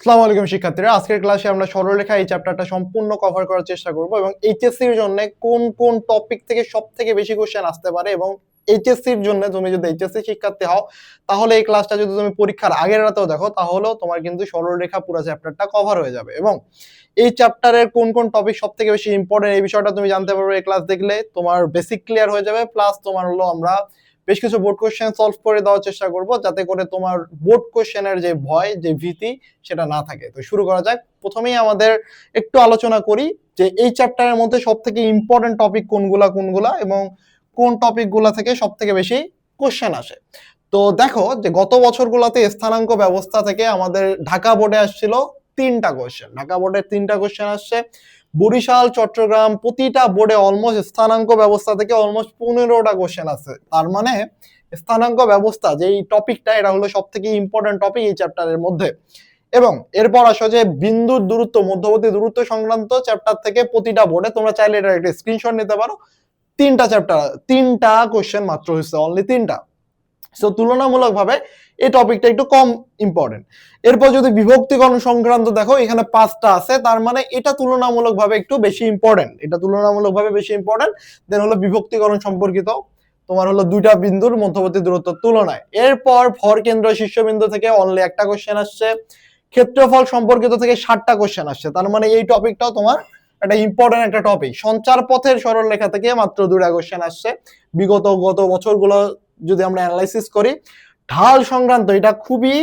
আসসালামু আলাইকুম শিক্ষার্থীরা, আজকের ক্লাসে আমরা সরলরেখা এই চ্যাপ্টারটা সম্পূর্ণ কভার করার চেষ্টা করব এবং এইচএসসি এর জন্য কোন কোন টপিক থেকে সবথেকে বেশি কোশ্চেন আসতে পারে এবং এইচএসসি এর জন্য তুমি যদি এইচএসসি শিক্ষার্থী হও তাহলে এই ক্লাসটা যদি তুমি পরীক্ষার আগের রাতেও দেখো তাহলেও তোমার কিন্তু সরলরেখা পুরো চ্যাপ্টারটা কভার হয়ে যাবে এবং এই চ্যাপ্টারের কোন কোন টপিক সবথেকে বেশি ইম্পর্টেন্ট এই বিষয়টা তুমি জানতে পারবে এই ক্লাস দেখলে। তোমার বেসিক ক্লিয়ার হয়ে যাবে, প্লাস তোমার হলো আমরা বেশ কিছু বোর্ড কোশ্চেন সলভ করে দেওয়ার চেষ্টা করব যাতে করে তোমার বোর্ড কোশ্চেনের যে ভয়, যে ভীতি সেটা না থাকে। তো শুরু করা যাক। প্রথমেই আমাদের একটু আলোচনা করি যে এই চ্যাপ্টারের মধ্যে সবথেকে ইম্পর্টেন্ট টপিক কোনগুলা এবং কোন টপিকগুলা থেকে সবথেকে বেশি কোশ্চেন আসে। তো দেখো যে গত বছরগুলোতে স্থানাঙ্ক ব্যবস্থা থেকে আমাদের ঢাকা বোর্ডে আসছিল 3টা কোশ্চেন। ঢাকা বোর্ডে 3টা কোশ্চেন আসছে। বরিশাল, চট্টগ্রাম প্রতিটা বোর্ডে অলমোস্ট স্থানাঙ্ক ব্যবস্থা থেকে অলমোস্ট 15টা কোশ্চেন আছে। তার মানে স্থানাঙ্ক ব্যবস্থা যে এই টপিকটা, এটা হলো সবথেকে ইম্পর্টেন্ট টপিক এই চ্যাপ্টারের মধ্যে। এবং এরপর আসো যে বিন্দুর দূরত্ব, মধ্যবর্তী দূরত্ব সংক্রান্ত চ্যাপ্টার থেকে প্রতিটা বোর্ডে তোমরা চাইলে এটা একটা স্ক্রিনশট নিতে পারো। 3টা চ্যাপ্টার, 3টা কোশ্চেন মাত্র হয়েছে, অনলি 3টা। সো তুলনামূলকভাবে এই টপিকটা একটু কম ইম্পর্টেন্ট। এরপর যদি বিভক্তিকরণ সংক্রান্ত দেখো, এখানে 5টা আছে, তার মানে এটা তুলনামূলকভাবে একটু বেশি ইম্পর্টেন্ট। দেন হলো বিভক্তিকরণ সম্পর্কিত, তোমার হলো 2টা বিন্দুর মধ্যবর্তী দূরত্বের তুলনায়। এরপর ভর কেন্দ্র শীর্ষবিন্দু থেকে অনলি একটা কোশ্চেন আসছে। ক্ষেত্রফল সম্পর্কিত থেকে 7টা কোশ্চেন আসছে, তার মানে এই টপিকটাও তোমার একটা ইম্পর্টেন্ট একটা টপিক। সঞ্চার পথের সরলরেখা থেকে মাত্র 2টা কোশ্চেন আসছে গত বছরগুলো যদি আমরা অ্যানালাইসিস করি। ঢাল সংক্রান্ত এটা খুবই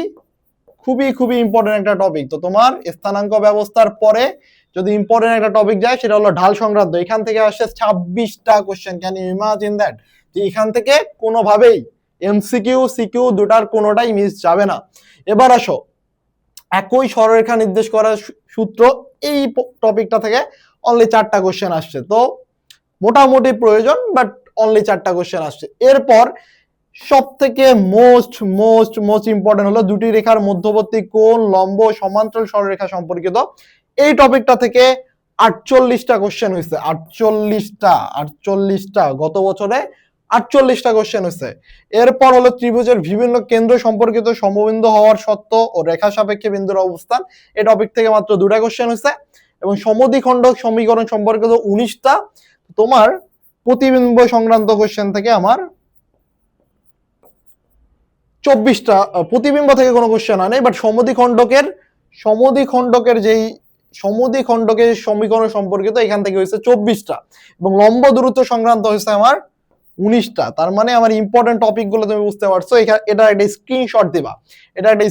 খুবই খুবই ইম্পর্টেন্ট একটা টপিক। তো তোমার স্থানাঙ্ক ব্যবস্থার পরে যদি ইম্পর্টেন্ট একটা টপিক যায় সেটা হলো ঢাল সংক্রান্ত। এখান থেকে আসছে 26টা question. Can you imagine that? যে এখান থেকে কোনোভাবেই এমসিকিউ সিকিউ দুটার কোনোটাই মিস যাবে না। এবার আসো, একই সরলরেখা নির্দেশ করার সূত্র, এই টপিকটা থেকে অনলি 4টা কোশ্চেন আসছে। তো মোটামুটি প্রয়োজন, বাট অনলি 4টা কোশ্চেন আসছে। এরপর সব থেকে মোস্ট ইম্পর্টেন্ট হলো দুটি রেখার মধ্যবর্তী কোণ, লম্ব, সমান্তরাল সরলরেখা সম্পর্কিত। এই টপিকটা থেকে 48টা কোশ্চেন হয়েছে। 48টা গত বছরে 48টা কোশ্চেন হয়েছে। এরপর হলো ত্রিভুজের বিভিন্ন কেন্দ্র সম্পর্কিত সমবিন্দু হওয়ার সত্ত্ব ও রেখা সাপেক্ষে বিন্দুর অবস্থান, এই টপিক থেকে মাত্র 2টা কোশ্চেন হয়েছে। এবং সমদ্বিখণ্ডক সমীকরণ সম্পর্কিত 19টা। তোমার প্রতিবিম্ব সংক্রান্ত কোশ্চেন থেকে আমার 24টা। প্রতিবিম্ব থেকে কোনো কোশ্চেন হয় নাই, বাট সমদ্বিখণ্ডকের সমীকরণ সম্পর্কিত এখান থেকে হয়েছে 24টা এবং লম্ব দূরত্ব সংক্রান্ত হয়েছে আমার 19টা। তার মানে আমার ইম্পর্টেন্ট টপিকগুলো তুমি বুঝতে পারছো। এটা একটা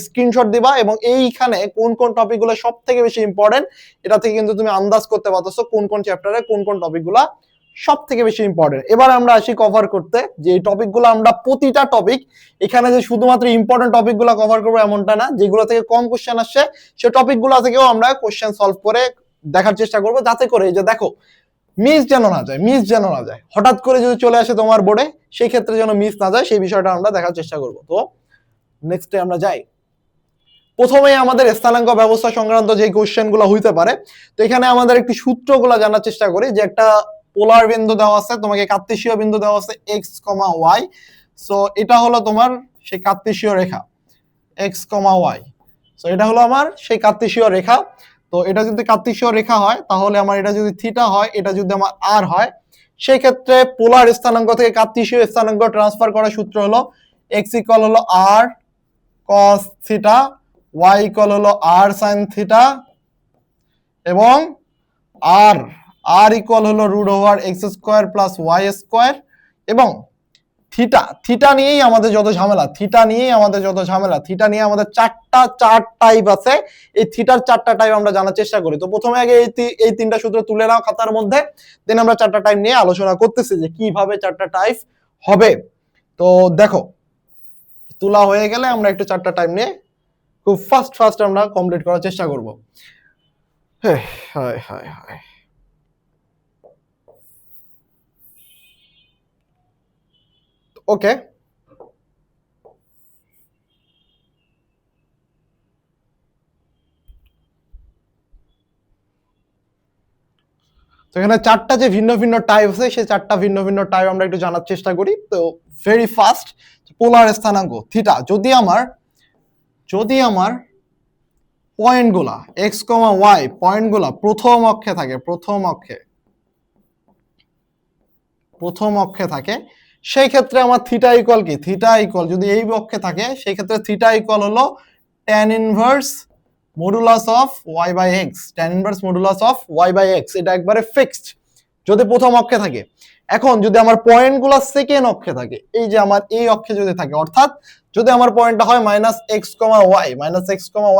স্ক্রিনশট দিবা এবং এইখানে কোন কোন টপিকগুলো সব থেকে বেশি ইম্পর্টেন্ট এটা থেকে কিন্তু তুমি আন্দাজ করতে পারতেছো কোন কোন চ্যাপ্টারে কোন কোন টপিকগুলো সব থেকে বেশি ইম্পর্টেন্ট। এবার আমরা আসি কভার করতে, যে এই টপিকগুলো আমরা প্রতিটা টপিক এখানে যে শুধুমাত্র ইম্পর্টেন্ট টপিকগুলো কভার করবো এমনটা না, যেগুলো থেকে কম কোশ্চেন আসছে সেই টপিকগুলো থেকেও আমরা কোশ্চেন সলভ করে দেখার চেষ্টা করবো, যাতে করে যে দেখো মিস যেন না যায়, হঠাৎ করে যদি চলে আসে তোমার বোর্ডে সেই ক্ষেত্রে যেন মিস না যায়, সেই বিষয়টা আমরা দেখার চেষ্টা করবো। তো নেক্সটে আমরা যাই। প্রথমে আমাদের স্থানাঙ্ক ব্যবস্থা সংক্রান্ত যে কোশ্চেনগুলো হইতে পারে, তো এখানে আমাদের একটি সূত্রগুলো জানার চেষ্টা করি। যে একটা পোলার বিন্দু দেওয়া আছে, তোমাকে কার্তেশীয় বিন্দু দেওয়া আছে x, y। সো এটা হলো তোমার সেই কার্তেশীয় রেখা x, y। সো এটা হলো আমার সেই কার্তেশীয় রেখা। তো এটা যদি কার্তেশীয় রেখা হয় তাহলে আমার এটা যদি থিটা হয়, এটা যদি আমার r হয়, সেই ক্ষেত্রে পোলার স্থানাঙ্ক থেকে কার্তেশীয় স্থানাঙ্ক ট্রান্সফার করার সূত্র হলো x হলো r cos থিটা, y হলো r sin থিটা এবং r হলো √x² + y² এবং থিটা নিয়েই আমাদের যত ঝামেলা, থিটা নিয়ে আমাদের 4টা টাইপ আছে। এই থিটার 4টা টাইপ আমরা জানার চেষ্টা করি। তো প্রথমে আগে এই 3টা সূত্র তুলে নাও খাতার মধ্যে, দেন আমরা 4টা টাইপ নিয়ে আলোচনা করতেছি যে কিভাবে 4টা টাইপ হবে। তো দেখো, তোলা হয়ে গেলে আমরা একটু 4টা টাইপ নিয়ে খুব ফাস্ট আমরা কমপ্লিট করার চেষ্টা করব। ওকে, তো এখানে 4টা যে ভিন্ন ভিন্ন টাইপ আছে, সেই 4টা ভিন্ন ভিন্ন টাইপ আমরা একটু জানার চেষ্টা করি। তো ভেরি ফাস্ট, পোলার স্থানাঙ্ক থিটা যদি আমার পয়েন্টগুলা এক্স কমা ওয়াই পয়েন্টগুলা প্রথম অক্ষে থাকে, প্রথম অক্ষে থাকে, সেই ক্ষেত্রে আমার থিটা ইকুয়াল কি, থিটা ইকুয়াল যদি এই অক্ষে থাকে সেই ক্ষেত্রে থিটা ইকুয়াল হলো tan inverse modulus of y by x, tan inverse modulus of y by x, এটা একবারে ফিক্সড যদি প্রথম অক্ষে থাকে। এখন যদি আমার পয়েন্টগুলো সেকেন্ড অক্ষে থাকে, এই যে আমার এই অক্ষে যদি থাকে, অর্থাৎ যদি আমার পয়েন্টটা হয় -x,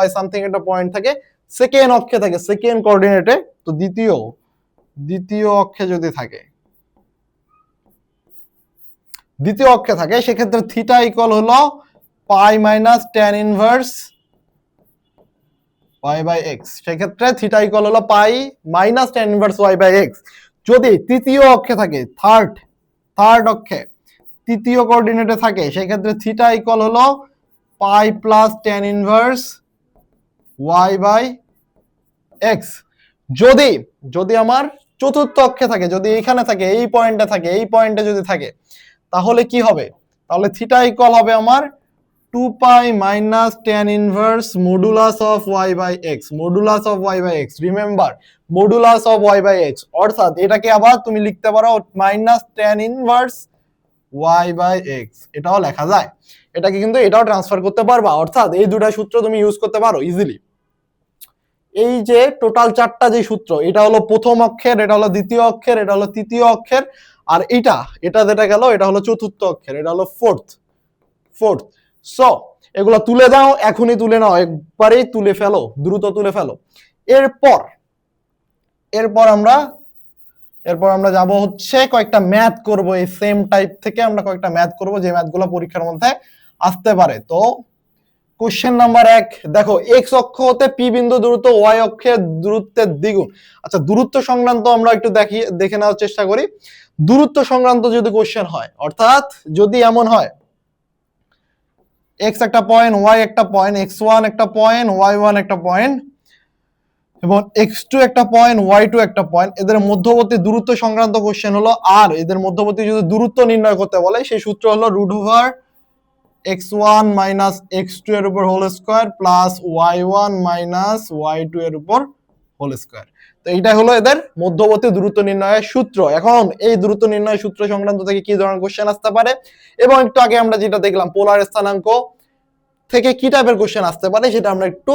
y সামথিং একটা পয়েন্ট থাকে সেকেন্ড অক্ষে থাকে, সেকেন্ড কোঅর্ডিনেটে, তো দ্বিতীয় অক্ষে যদি থাকে, দ্বিতীয় অক্ষে থাকে সেক্ষেত্রে থিটা ইকুয়াল হলো pi minus tan inverse y by x, সেক্ষেত্রে থিটা ইকুয়াল হলো pi minus tan inverse y by x। যদি তৃতীয় অক্ষে থাকে, থার্ড অক্ষে তৃতীয় কোঅর্ডিনেটে থাকে, সেক্ষেত্রে থিটা ইকুয়াল হলো pi plus tan inverse y by x। যদি আমার চতুর্থ অক্ষে থাকে, যদি এখানে থাকে, এই পয়েন্টে থাকে, এই পয়েন্টে যদি থাকে, তাহলে কি হবে, তাহলে থিটা ইকুয়াল হবে আমার 2 pi minus tan inverse modulus of y by x, modulus of y by x, remember modulus of y by x, অর্থাৎ এটাকে আবার তুমি লিখতে পারো minus tan inverse y by x, এটাও লেখা যায়। এটাকে কিন্তু এটাও ট্রান্সফার করতে পারবা, অর্থাৎ এই দুটো সূত্র তুমি ইউজ করতে পারো ইজিলি। এই যে টোটাল চারটা যে সূত্র, এটা হলো প্রথম অক্ষের, এটা হলো দ্বিতীয় অক্ষের, এটা হলো তৃতীয় অক্ষের, আর এটা যেটা গেল এটা হলো চতুর্থ অক্ষের, এটা হলো ফোর্থ। সো এগুলো তুলে দাও, এখনই তুলে নাও, একবারেই তুলে ফেলো, দ্রুত তুলে ফেলো। এরপর আমরা যাব হচ্ছে কয়েকটা ম্যাথ করব, এই সেম টাইপ থেকে আমরা কয়েকটা ম্যাথ করব যে ম্যাথগুলো পরীক্ষার মধ্যে আসতে পারে। তো কোশ্চেন নাম্বার 1 দেখো, এক্স অক্ষ হতে পি বিন্দু দূরত্ব ওয়াই অক্ষের দূরত্বের দ্বিগুণ। আচ্ছা, দূরত্ব সংক্রান্ত আমরা একটু দেখে নেওয়ার চেষ্টা করি। দূরত্ব সংক্রান্ত যদি কোশ্চেন হয়, অর্থাৎ যদি এমন হয় এক্স একটা পয়েন্ট, ওয়াই একটা পয়েন্ট, x1 একটা পয়েন্ট, y1 একটা পয়েন্ট এবং x2 একটা পয়েন্ট, y2 একটা পয়েন্ট, এদের মধ্যবর্তী দূরত্ব সংক্রান্ত কোশ্চেন হলো, আর এদের মধ্যবর্তী যদি দূরত্ব নির্ণয় করতে বলে সেই সূত্র হলো √ওভার x1 মাইনাস x2 এর উপর whole square plus y1 minus y2 এর উপর হোল স্কয়ার। তো এইটা হলো এদের মধ্যবর্তী দূরত্ব নির্ণয়ের সূত্র। এখন এই দূরত্ব নির্ণয়ের সূত্র সংক্রান্ত থেকে কি ধরনের কোশ্চেন আসতে পারে, এবং একটু আগে আমরা যেটা দেখলাম পোলার স্থানাঙ্ক থেকে কি টাইপের কোশ্চেন আসতে পারে, সেটা আমরা একটু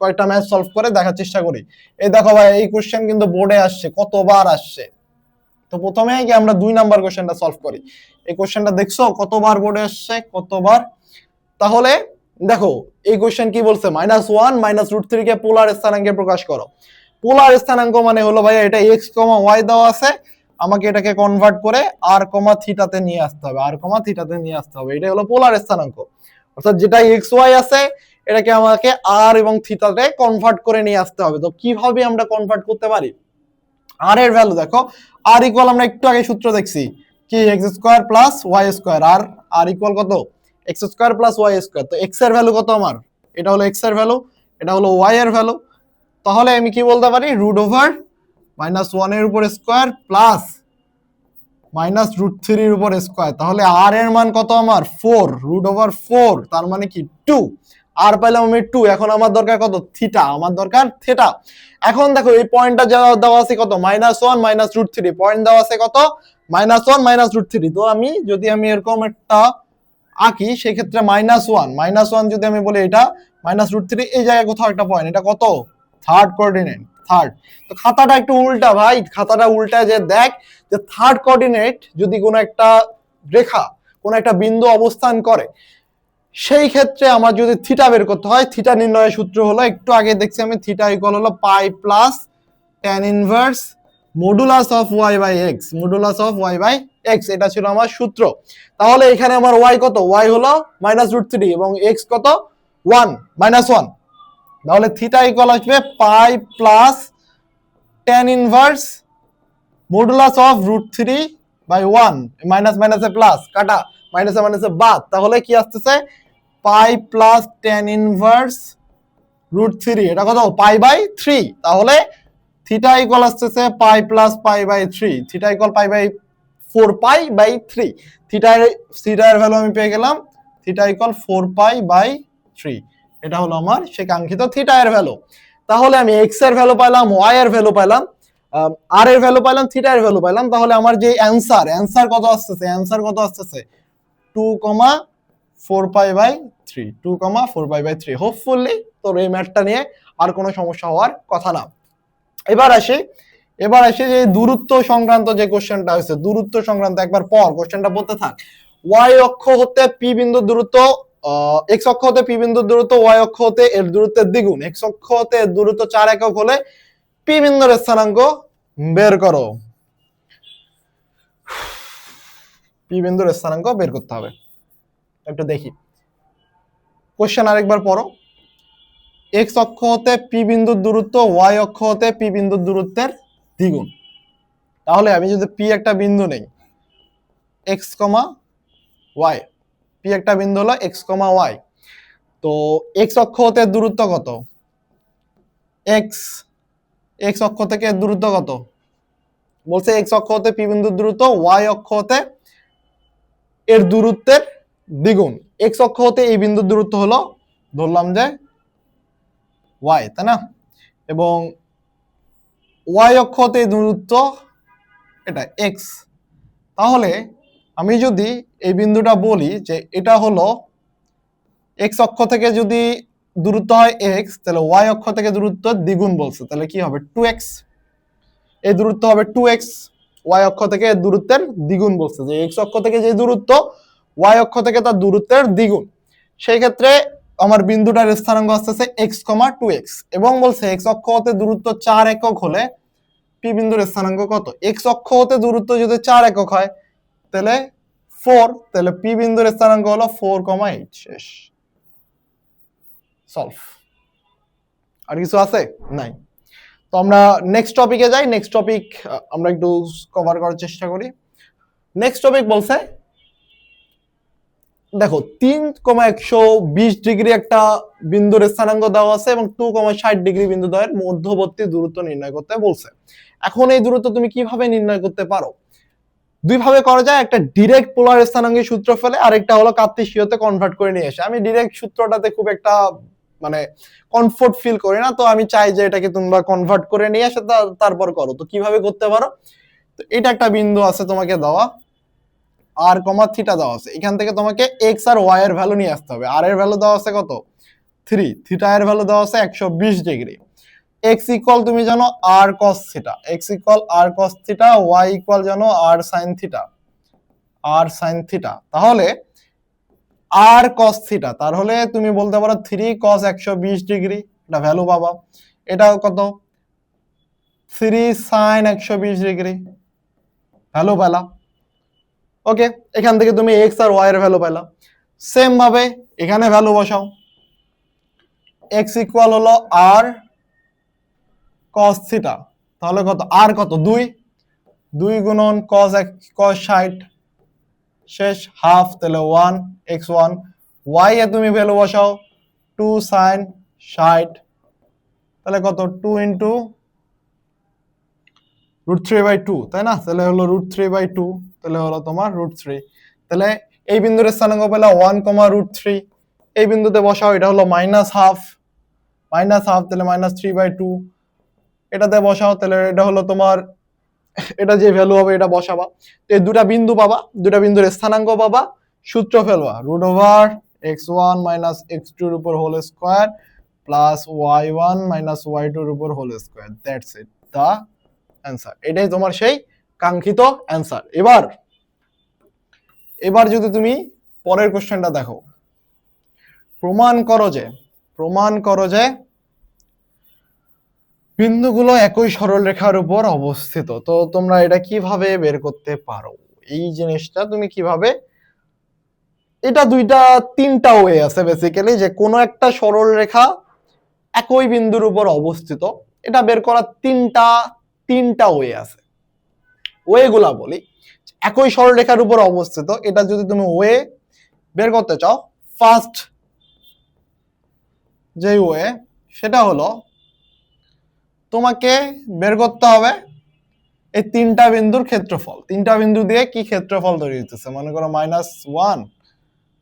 কয়েকটা ম্যাথ সলভ করে দেখার চেষ্টা করি। এই দেখো ভাই, এই কোশ্চেন কিন্তু বোর্ডে আসছে, কতবার আসছে। তো প্রথমে কি আমরা 2 নাম্বার কোশ্চেনটা সলভ করি। এই কোশ্চেনটা দেখছো কতবার বোর্ডে আসছে, কতবার। তাহলে দেখো এই কোশ্চেন কি বলছে, -1 -√3 কে পোলার স্থানাঙ্কে প্রকাশ করো। পোলার স্থানাঙ্ক মানে হলো ভাই এটা x, y দেওয়া আছে, আমাকে এটাকে কনভার্ট করে r, থিটাতে নিয়ে আসতে হবে, এটাই হলো পোলার স্থানাঙ্ক। অর্থাৎ যেটা x, y আছে এটাকে আমাকে r এবং থিটাতে কনভার্ট করে নিয়ে আসতে হবে। তো কিভাবে আমরা কনভার্ট করতে পারি, r এর ভ্যালু দেখো, r ইকুয়াল আমরা একটু আগে সূত্র দেখছি কি x² + y², r ইকুয়াল কত, x² + y²। তো x এর ভ্যালু কত আমার, এটা হলো x এর ভ্যালু, এটা হলো y এর ভ্যালু। তাহলে আমি কি বলতে পারি, √ওভার -1 এর উপর স্কয়ার প্লাস -√3 এর উপর স্কয়ার। তাহলে r এর মান কত আমার 4, √4, তার মানে কি 2। আর পাইলাম আমি 2, এখন আমার দরকার কত, থিটা, আমার দরকার থিটা। এখন দেখো এই পয়েন্টটা দেওয়া আছে কত, -1 -√3, পয়েন্ট দেওয়া আছে কত, -1 -√3। তো আমি যদি এরকম একটা আঁকি সেক্ষেত্রে -1 যদি আমি বলি এটা -√3, এই জায়গায় কোথাও একটা পয়েন্ট, এটা কত, থার্ড কোঅর্ডিনেট, থার্ড। তো খাতাটা একটু উল্টা ভাই, খাতাটা উল্টা যে দেখ যে থার্ড কোঅর্ডিনেট যদি কোনো একটা রেখা, কোনো একটা বিন্দু অবস্থান করে, সেই ক্ষেত্রে আমার যদি থিটা বের করতে হয়, থিটা নির্ণয়ের সূত্র হলো, একটু আগে দেখছি আমি, থিটা ইকুয়াল হলো pi plus tan inverse modulus of y by x, modulus of y by x, এটা ছিল আমার সূত্র। তাহলে এখানে আমার y কত, y হলো -√3 এবং x কত, 1, -1। তাহলে থিটা ইকুয়াল আসবে pi plus tan inverse modulus of √3 by 1, minus মাইনাসে প্লাস, কাটা, মাইনাসে মাইনাসে বাদ। তাহলে কি আসতেছে, পাই প্লাস tan ইনভার্স √3, এটা কত, পাই বাই 3। তাহলে থিটা ইকুয়াল আসতেছে pi plus pi by 3, theta equal pi by 4 pi by 3। থিটার ভ্যালু আমি পেয়ে গেলাম, থিটা ইকুয়াল 4 পাই বাই 3। এটা হলো আমার সেই কাঙ্ক্ষিত থিটা এর ভ্যালু। তাহলে আমি এক্স এর ভ্যালু পাইলাম, ওয়াই এর ভ্যালু পাইলাম, আর এর ভ্যালু পাইলাম, থিটা এর ভ্যালু পাইলাম। তাহলে আমার যে অ্যান্সার কত আসতেছে? অ্যান্সার কত আসতেছে? 2,4π/3, 2,4π/3। হোপফুলি তোর এই ম্যাথটা নিয়ে আর কোনো সমস্যা হওয়ার কথা না। এবার আসি যে দূরত্ব সংক্রান্ত যে কোশ্চেনটা হয়েছে, দূরত্ব সংক্রান্ত একবার পর কোশ্চেনটা বলতে থাক। ওয়াই অক্ষ হতে পি বিন্দুর দূরত্ব, এক্স অক্ষ হতে পি বিন্দুর দূরত্ব ওয়াই অক্ষ হতে এর দূরত্বের দ্বিগুণ। এক্স অক্ষ হতে এর দূরত্ব 4 একক হলে পি বিন্দুর স্থানাঙ্ক বের করো। পি বিন্দুর স্থানাঙ্ক বের করতে হবে। একটু দেখি কোশ্চেন আরেকবার পড়ো। এক্স অক্ষ হতে পি বিন্দুর দূরত্ব ওয়াই অক্ষ হতে পি বিন্দুর দূরত্বের দ্বিগুণ। তাহলে আমি যদি পি একটা বিন্দু নেই, এক্স কমা ওয়াই, পি একটা বিন্দু হলো এক্স কমা ওয়াই, তো এক্স অক্ষ হতে দূরত্ব কত? এক্স, এক্স অক্ষ থেকে দূরত্ব কত? বলছে এক্স অক্ষ হতে পি বিন্দুর দূরত্ব ওয়াই অক্ষ হতে এর দূরত্বের দ্বিগুণ। এক্স অক্ষ হতে এই বিন্দুর দূরত্ব হলো, ধরলাম যে ওয়াই, তাই না? এবং ওয়াই অক্ষ হতে এই দূরত্ব এটা এক্স। তাহলে আমি যদি এই বিন্দুটা বলি যে এটা হলো এক্স অক্ষ থেকে যদি দূরত্ব হয় এক্স, তাহলে ওয়াই অক্ষ থেকে দূরত্ব দ্বিগুণ বলছে, তাহলে কি হবে? 2x। এই দূরত্ব হবে 2x, ওয়াই অক্ষ থেকে দূরত্বের দ্বিগুণ বলছে, যে এক্স অক্ষ থেকে যে দূরত্ব ওয়াই অক্ষ থেকে তার দূরত্বের দ্বিগুণ। সেই ক্ষেত্রে আমার বিন্দুটার স্থানাঙ্ক আসতেছে x, 2x, এবং বলছে এক্স অক্ষ হতে দূরত্ব 4 একক হলে পি বিন্দুর স্থানাঙ্ক কত? এক্স অক্ষ হতে দূরত্ব যদি 4 একক হয় তাহলে 4, তাহলে পি বিন্দুর স্থানাঙ্ক হলো 4,8। শেষ, সলভ। আর কিছু আছে? নাই। তো আমরা নেক্সট টপিকে যাই। নেক্সট টপিক আমরা একটু কভার করার চেষ্টা করি। নেক্সট টপিক বলছে, দেখো 3,120 ডিগ্রি একটা বিন্দুর স্থানাঙ্ক দেওয়া আছে এবং 2,60 ডিগ্রি বিন্দু দ্বয়ের মধ্যবর্তী দূরত্ব নির্ণয় করতে বলছে। এখন এই দূরত্ব তুমি কিভাবে নির্ণয় করতে পারো? দুই ভাবে করা যায়। একটা ডিরেক্ট পোলার স্থানাঙ্কের সূত্র ফেলে, আরেকটা হলো কার্তেশীয়তে কনভার্ট করে নিয়ে এসে। আমি ডিরেক্ট সূত্রটাতে খুব একটা মানে কমফোর্ট ফিল করি না, তো আমি চাই যে এটাকে তোমরা কনভার্ট করে নিয়ে এসে তারপর করো। তো কিভাবে করতে পারো? তো এটা একটা বিন্দু আছে তোমাকে দেওয়া, আর কমা থিটা দেওয়া আছে। এখান থেকে তোমাকে এক্স আর ওয়াই এর ভ্যালু নিয়ে আসতে হবে। আর এর ভ্যালু দেওয়া আছে কত? 3। থিটা এর ভ্যালু দেওয়া আছে 120 ডিগ্রি। x ইকুয়াল তুমি জানো r cos theta, x equal r cos theta, y equal জানো r sin theta, r sin theta. তাহলে r cos থিটা, তাহলে তুমি বলতে পারো 3 cos 120 ডিগ্রি, এটা ভ্যালু পাবা। এটা কত? 3 sin 120 ডিগ্রি, ভ্যালু পেলা। ওকে, এখান থেকে তুমি x আর y এর ভ্যালু পেলা। সেম ভাবে এখানে ভ্যালু বসাও। x ইকুয়াল হলো r cos থিটা, তাহলে কত? r কত? 2, 2 গুণন cos 60, শেষ হাফ, তাহলে 1 x1। y এ তুমি ভ্যালু বসাও 2 sin 60, তাহলে কত? 2 ইন্টু √3/2, তাই না? তাহলে হলো √3/2, তাহলে হলো তোমার √3। তাহলে এই বিন্দুর স্থানাঙ্ক পেলে 1, √3। এই বিন্দুতে বসাও, এটা হলো -1/2, তাহলে -3/2। এটাতে বসাও, তাহলে এটা হলো তোমার, এটা যে ভ্যালু হবে এটা বসাবা। তো এই দুটা বিন্দু পাবা, দুটা বিন্দুর স্থানাঙ্ক পাবা, সূত্র ফেলবা √x1 - x2 এর উপর whole square plus y1 - y2 এর উপর whole square. That's it, the answer. এটাই তোমার সেই কাঙ্ক্ষিত অ্যান্সার। এবার যদি তুমি পরের কোশ্চেনটা দেখো, প্রমাণ করো যে বিন্দুগুলো একই সরলরেখার উপর অবস্থিত। তো তোমরা এটা কিভাবে বের করতে পারো? এই জিনিসটা তুমি কিভাবে, এটা তিনটা ওয়ে আছে বেসিক্যালি, যে কোনো একটা সরলরেখা একই বিন্দুর উপর অবস্থিত, এটা বের করার তিনটা ওয়ে আছে। ওয়েগুলা বলি। একই সরলরেখার উপর অবস্থিত, এটা যদি তুমি ওয়ে বের করতে চাও, ফার্স্ট যে ওয়ে সেটা হলো তোমাকে বের করতে হবে এই তিনটা বিন্দুর ক্ষেত্রফল। তিনটা বিন্দু দিয়ে কি ক্ষেত্রফল তৈরি হচ্ছে, মনে করো -1,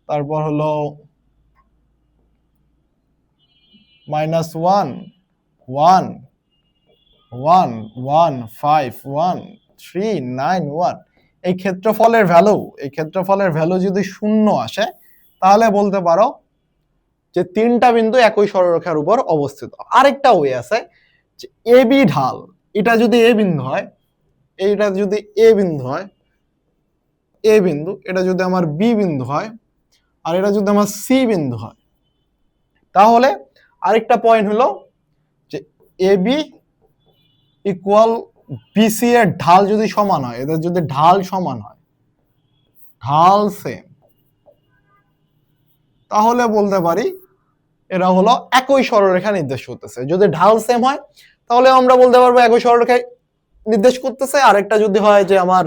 তারপর হলো মাইনাস 1 1 1 1 5 1 3 9 1। এই ক্ষেত্রফলের ভ্যালু যদি শূন্য আসে তাহলে বলতে পারো যে তিনটা বিন্দু একই সরলরেখার উপর অবস্থিত। আরেকটা ওয়ে আছে যে এ বি ঢাল, এটা যদি এ বিন্দু হয়, এইটা যদি এ বিন্দু হয়, এ বিন্দু, এটা যদি আমার বি বিন্দু হয়, আর এটা যদি আমার সি বিন্দু হয়, তাহলে আরেকটা পয়েন্ট হলো যে এ বি ইকুয়াল বিসি এর ঢাল যদি সমান হয়, এদের যদি ঢাল সমান হয়, ঢাল সেম, তাহলে বলতে পারি এরা হলো একই সরলরেখা নির্দেশ করতেছে। যদি ঢাল সেম হয় তাহলে আমরা বলতে পারবো একই সরলরেখা নির্দেশ করতেছে। আরেকটা যদি হয় যে আমার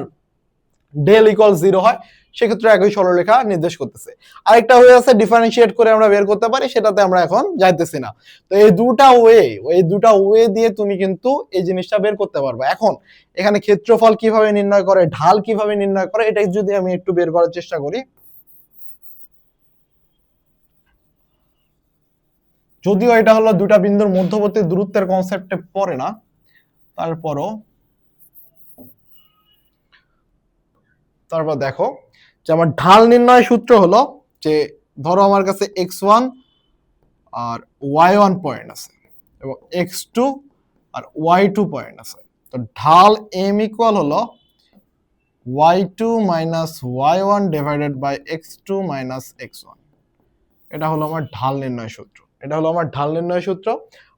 ডেল ইকুয়াল 0 হয়, সেক্ষেত্রে একই সরলরেখা নির্দেশ করতেছে। আরেকটা হয়ে আছে ডিফারেন্সিয়েট করে আমরা বের করতে পারি, সেটাতে আমরা এখন যাইতেছি না। তো এই দুটা ওয়ে দিয়ে তুমি কিন্তু এই জিনিসটা বের করতে পারবে। এখন এখানে ক্ষেত্রফল কিভাবে নির্ণয় করে, ঢাল কিভাবে নির্ণয় করে, এটাই যদি আমি একটু বের করার চেষ্টা করি। যদিও এটা হলো দুটা বিন্দুর মধ্যবর্তী দূরত্বের কনসেপ্টে পড়ে না, তারপর দেখো যে আমার ঢাল নির্ণয় সূত্র হলো যে ধরো আমার কাছে x1 আর y1 পয়েন্ট আছে এবং x2 আর y2 পয়েন্ট আছে। তো ঢাল m ইকুয়াল হলো y2 minus y1 divided by x2 minus x1। এটা হলো আমার ঢাল নির্ণয় সূত্র।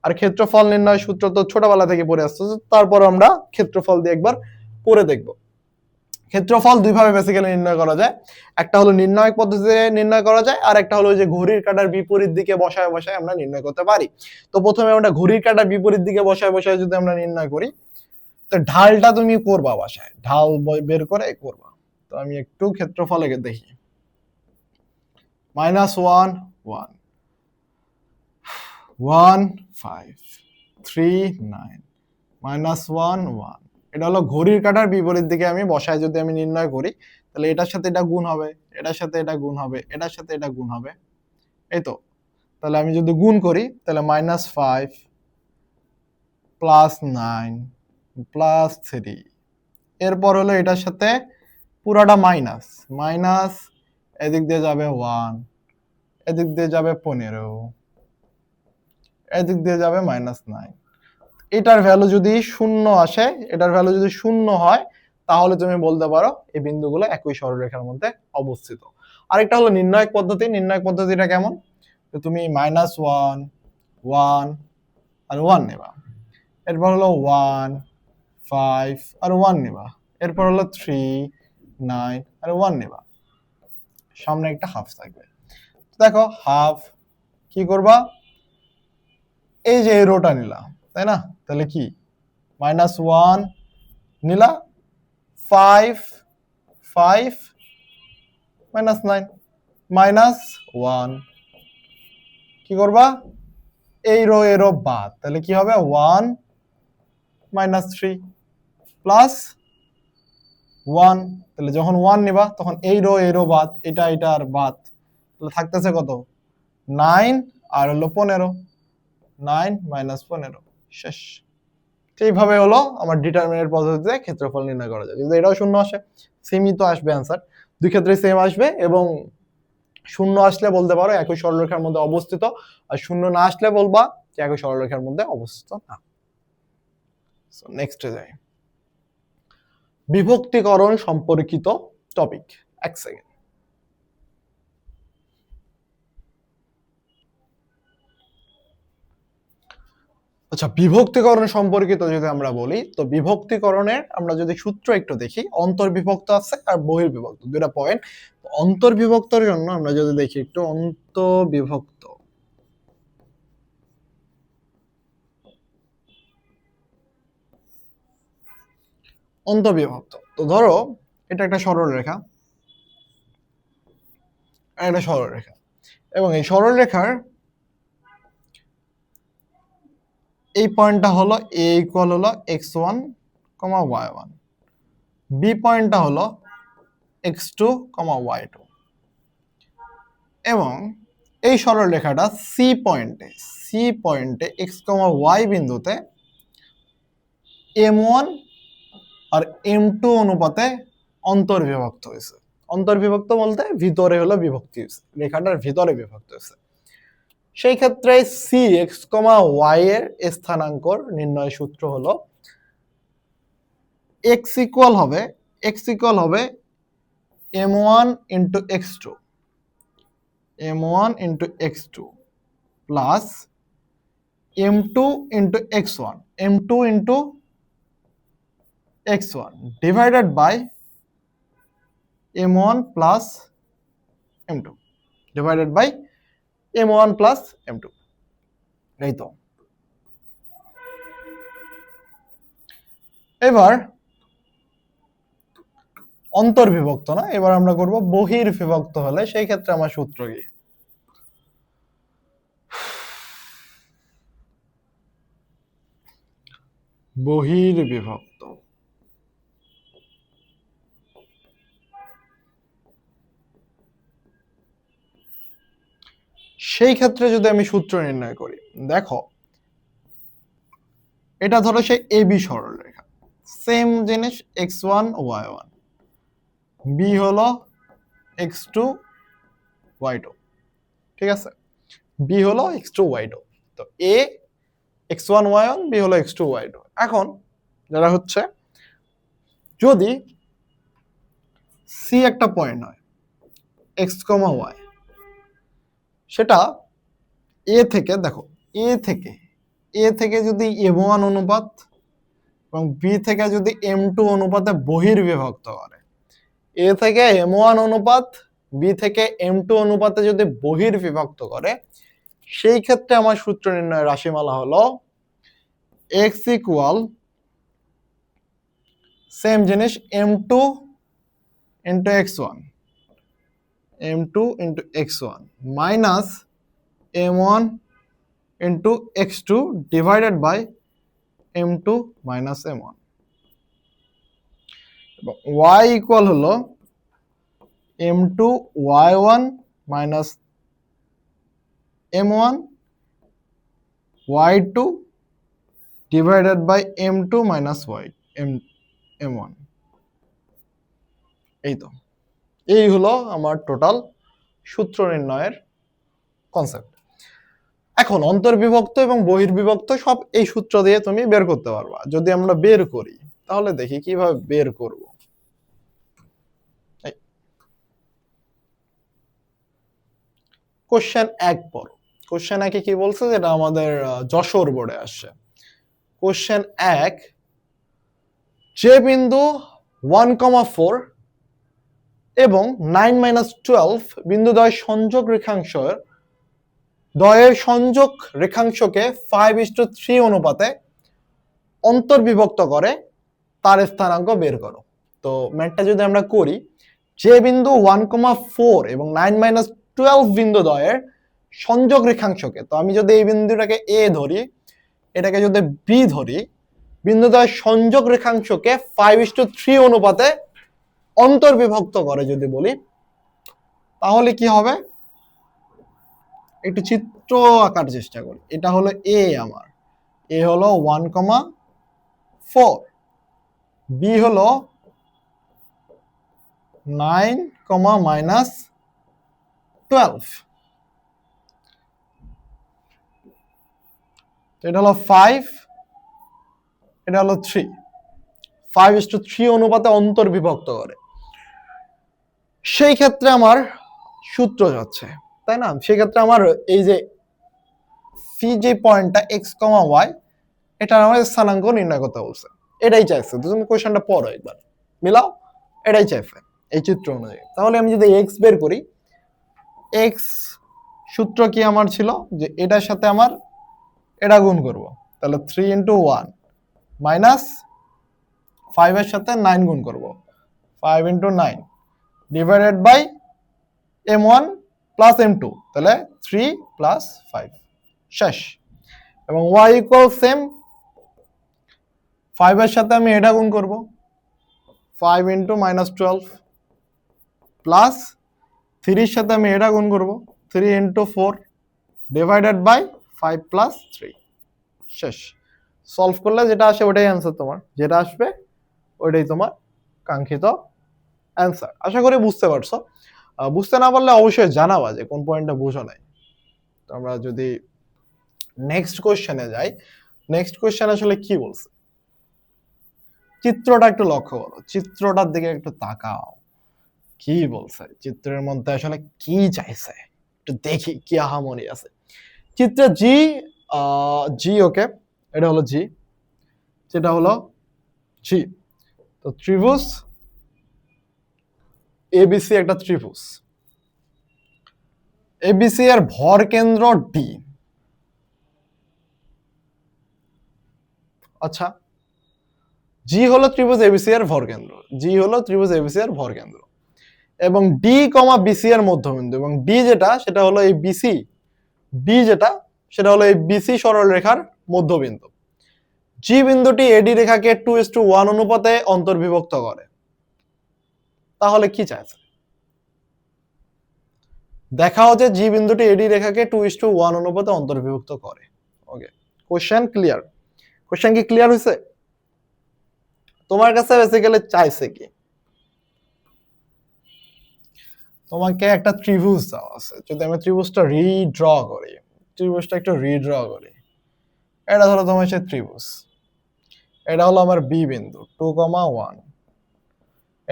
আর ক্ষেত্রফল নির্ণয় সূত্র তো ছোটবেলা থেকে পড়ে আসছে, তারপর আমরা ক্ষেত্রফল দিয়ে একবার পড়ে দেখব। ক্ষেত্রফল দুইভাবে বেসিক্যালি নির্ণয় করা যায়। একটা হলো নির্ণায়ক পদ্ধতিতে নির্ণয় করা যায়, আর একটা হলো যে ঘড়ির কাঁটার বিপরীত দিকে বসায় আমরা নির্ণয় করতে পারি। তো প্রথমে আমরা ঘড়ির কাঁটার বিপরীত দিকে বসায় যদি আমরা নির্ণয় করি, তো ঢালটা তুমি করবা বাসায়, ঢাল বের করে করবা। তো আমি একটু ক্ষেত্রফল দেখি। -1 1 1 5 3 9 -1 1। এটা হলো ঘড়ির কাঁটার বিপরীত দিকে আমি বসায় যদি আমি নির্ণয় করি, তাহলে এটার সাথে এটা গুণ হবে, এটার সাথে এটা গুণ হবে, এটার সাথে এটা গুণ হবে, এই তো। তাহলে আমি যদি গুণ করি তাহলে -5 +9 +3, এরপর হলো এটার সাথে পুরাটা মাইনাস, এদিক দিয়ে যাবে 1, এদিক দিয়ে যাবে 15, এদিক দিয়ে যাবে -9। এটার ভ্যালু যদি শূন্য আসে, এটার ভ্যালু যদি শূন্য হয়, তাহলে তুমি বলতে পারো এই বিন্দুগুলো একই সরলরেখার মধ্যে অবস্থিত। আরেকটা হলো নির্ণায়ক পদ্ধতিটা কেমন, তো তুমি -1 1 আর 1 নেবা, এরপর হলো 1 5 আর 1 নেবা, এরপর হলো 3 9 আর 1 নেবা, সামনে একটা হাফ থাকবে। দেখো হাফ কি করবা, এই যে এই রোটা নিলাম, তাই না? তাহলে কি -1 নিলা, 5 5 -9 -1, কি করবা, এই রো এরো বাদ, তাহলে কি হবে 1 -3 প্লাস 1। তাহলে যখন 1 নিবা তখন এই রো এরো বাদ, এটা আর বাদ, তাহলে থাকতেছে কত 9 আর হলো 15, 9 -15, শেষ। এইভাবে হলো আমার ডিটারমিনেন্ট পদ্ধতিতে ক্ষেত্রফল নির্ণয় করা যায়। যদি এটাও শূন্য আসে, সেমই তো আসবে অ্যান্সার, দুই ক্ষেত্রে সেম আসবে। এবং শূন্য আসলে বলতে পারো একই সরলরেখার মধ্যে অবস্থিত, আর শূন্য না আসলে বলবা যে একই সরলরেখার মধ্যে অবস্থিত না। সো নেক্সটে যাই, বিভক্তিকরণ সম্পর্কিত টপিক। এক সেকেন্ড। আচ্ছা, বিভক্তিকরণ সম্পর্কিত যদি আমরা বলি, তো বিভক্তিকরণের আমরা যদি সূত্র একটু দেখি, অন্তর্বিভক্ত আছে আর বহির্বিভক্ত, দুটা পয়েন্ট। অন্তর্বিভক্তর জন্য আমরা যদি দেখি একটু, অন্তর্বিভক্ত, তো ধরো এটা একটা সরলরেখা, এবং এই সরলরেখার এই পয়েন্টটা হলো a ইকুয়াল হলো x1, y1, বি পয়েন্টটা হলো x2, y2, এবং এই সরলরেখাটা সি পয়েন্টে সি পয়েন্টে এক্স কমা ওয়াই বিন্দুতে M1 আর M2 অনুপাতে অন্তর্বিভক্ত হয়েছে। অন্তর্বিভক্ত বলতে ভিতরে হলো বিভক্তি হয়েছে, রেখাটার ভিতরে বিভক্ত হয়েছে। সেই ক্ষেত্রে সি এক্স কমা ওয়াই এর স্থানাঙ্কর নির্ণয় সূত্র হলো এক্স ইকুয়াল হবে M1 into x2 M1 into x2 plus M2 into x1 M2 into x1 divided by M1 plus M2 divided by M1 plus M2। এই তো এবার অন্তর্বিভক্ত না, এবার আমরা করব বহির্বিভক্ত হলে সেই ক্ষেত্রে আমার সূত্র কি? বহির্বিভক্ত সেই ক্ষেত্রে যদি আমি সূত্র নির্ণয় করি, দেখো এটা ধরো সেই এবি সরলরেখা, সেম জিনিস x1 y1, বি হলো x2 y2, ঠিক আছে, বি হলো x2 y2, তো এ x1 y1, বি হলো x2 y2। এখন যারা হচ্ছে যদি সি একটা পয়েন্ট হয় x, y, সেটা এ থেকে, দেখো এ থেকে যদি M1 অনুপাত এবং বি থেকে যদি M2 অনুপাতে বহির্বিভক্ত করে, এ থেকে M1 অনুপাত বি থেকে M2 অনুপাতে যদি বহির্বিভক্ত করে, সেই ক্ষেত্রে আমার সূত্র নির্ণয়ের রাশিমালা হলো x ইকুয়াল সেম জিনিস M2 into x1 M2 into x1 minus M1 into x2 divided by M2 minus M1, এবং y ইকুয়াল হলো M2 y1 minus M1 y2 divided by M2 minus M1। এই তো, এই হলো আমার টোটাল সূত্র নির্ণয়ের কনসেপ্ট। এখন অন্তর্বিভক্ত এবং বহির্বিভক্ত সব এই সূত্র দিয়ে তুমি বের করতে পারবা। যদি আমরা বের করি তাহলে দেখি কিভাবে বের করব। কোশ্চেন 1 পড়ো। কোশ্চেন 1 কি বলছে, যেটা আমাদের যশোর বোর্ডে আসছে। কোশ্চেন 1, যে বিন্দু 1,4 এবং 9-12 বিন্দু দ্বয়ের সংযোগ রেখাংশকে 5:3 অনুপাতে অন্তর্বিভক্ত করে তার স্থানাঙ্ক বের করো। তো ম্যাথটা যদি আমরা করি, যে বিন্দু 1,4 এবং 9-12 বিন্দু দ্বয়ের সংযোগ রেখাংশকে, তো আমি যদি এই বিন্দুটাকে এ ধরি, এটাকে যদি বি ধরি, বিন্দু দ্বয়ের সংযোগ রেখাংশকে 5:3 অনুপাতে অন্তর্বিভক্ত করে যদি বলি, তাহলে কি হবে? একটু চিত্র আঁকার চেষ্টা করি। এটা হলো এ, আমার এ হলো 1,4, বি হলো 9,-12, এটা হলো 5, এটা হলো 3, 5:3 অনুপাতে অন্তর্বিভক্ত করে। সেই ক্ষেত্রে আমার সূত্র যাচ্ছে, তাই না? সেই ক্ষেত্রে আমার এই যে সি যে পয়েন্টটা x, y, এটা আমাদের স্থানাঙ্ক নির্ণয় করতে বলছে, এটাই চাইছে। তুমি কোশ্চেনটা পড়ো একবার, মিলাও, এটাই চাইছে এই চিত্র অনুযায়ী। তাহলে আমি যদি x বের করি, x সূত্র কি আমার ছিল যে এটার সাথে আমার এটা গুণ করব, তাহলে 3 × 1 মাইনাস 5 এর সাথে 9 গুণ করব, 5 × 9 divided by M1 plus M2, তাহলে 3 প্লাস 5 শেষ। এবং y ইকুয়াল সেম, 5 এর সাথে আমি এটা গুণ করব, 5 × -12 প্লাস 3 এর সাথে আমি এটা গুণ করব, 3 × 4 ডিভাইডেড বাই 5+3 শেষ। সলভ করলে যেটা আসে ওটাই অ্যান্সার, তোমার যেটা আসবে ওইটাই তোমার কাঙ্ক্ষিত অ্যান্সার। আশা করি বুঝতে পারছো। বুঝতে না পারলে অবশ্যই জানাবা যে কোন পয়েন্টটা বুঝো নাই। তো আমরা যদি নেক্সট কোশ্চেনে যাই, নেক্সট কোশ্চেন আসলে কি বলছে, চিত্রটা একটু লক্ষ্য করো, চিত্রটার দিকে একটু তাকাও, কি বলছে চিত্রের মধ্যে আসলে কি চাইছে একটু দেখি কি আহামরি আছে। চিত্রে জি, জি ওকে, এটা হলো জি, যেটা হলো জি। তো ত্রিভুজ এবিসি একটা ত্রিভুজ, এবিসি এর ভর কেন্দ্র ডি। আচ্ছা, জি হলো ত্রিভুজ এবিসি এর ভর কেন্দ্র, জি হলো ত্রিভুজ এবিসি এর ভর কেন্দ্র, এবং ডি কমা বিসি এর মধ্যবিন্দু, এবং ডি যেটা সেটা হলো এই বিসি, ডি যেটা সেটা হলো এই বিসি সরলরেখার মধ্যবিন্দু। জি বিন্দুটি এডি রেখাকে 2:1 অনুপাতে অন্তর্বিভক্ত করে। তাহলে কি চাইছে, দেখাও যে জি বিন্দুটি এডি রেখাকে 2:1 অনুপাতে অন্তর্বিভক্ত করে। ওকে, কোশ্চেন ক্লিয়ার? কোশ্চেন কি ক্লিয়ার হয়েছে? তোমার কাছে বেসিক্যালি চাইছে কি, তোমাকে একটা ত্রিভুজ দেওয়া আছে, যদি আমি ত্রিভুজটা রিড্র করি, ত্রিভুজটা একটু রিড্র করি, এটা ধরো তোমার সে ত্রিভুজ, এটা হলো আমার বি বিন্দু 2,1,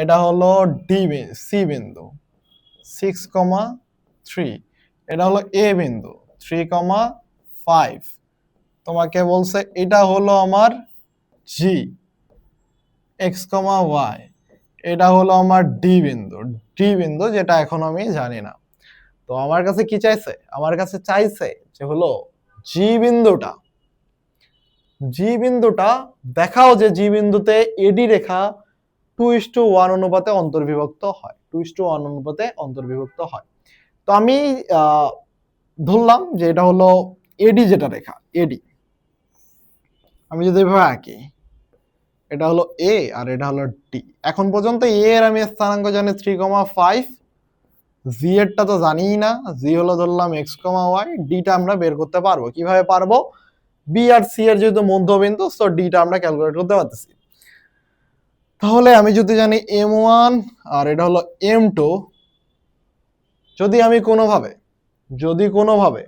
এটা হলো ডি সি বিন্দু 6,3, এটা হলো এ বিন্দু 3,5। তোমাকে বলছে এটা হলো আমার জি এক্স কমা ওয়াই, এটা হলো আমার ডি বিন্দু, ডি বিন্দু যেটা এখন আমি জানি না। তো আমার কাছে কি চাইছে, আমার কাছে চাইছে যে হলো জি বিন্দুটা, জি বিন্দুটা দেখাও যে জি বিন্দুতে এডি রেখা 2:1 অনুপাতে অন্তর্বিভক্ত হয়, 2:1 অনুপাতে অন্তর্বিভক্ত হয়। তো আমি ধরলাম যে এটা হলো এডি যেটা রেখা, এডি আমি যদি এভাবে আঁকি, এটা হলো এ আর এটা হলো ডি। এখন পর্যন্ত এ এর আমি স্থানাঙ্ক জানি 3,5, জি এরটা তো জানিই না, জি হলো ধরলাম এক্স কমা ওয়াই, ডিটা আমরা বের করতে পারবো। কিভাবে পারবো, বি আর সি এর যেহেতু মধ্যবিন্দু, সো ডিটা আমরা ক্যালকুলেট করতে পারতেছি। তাহলে আমি যদি জানি M1 আর এটা হলো M2, যদি আমি কোনোভাবে, যদি কোনোভাবে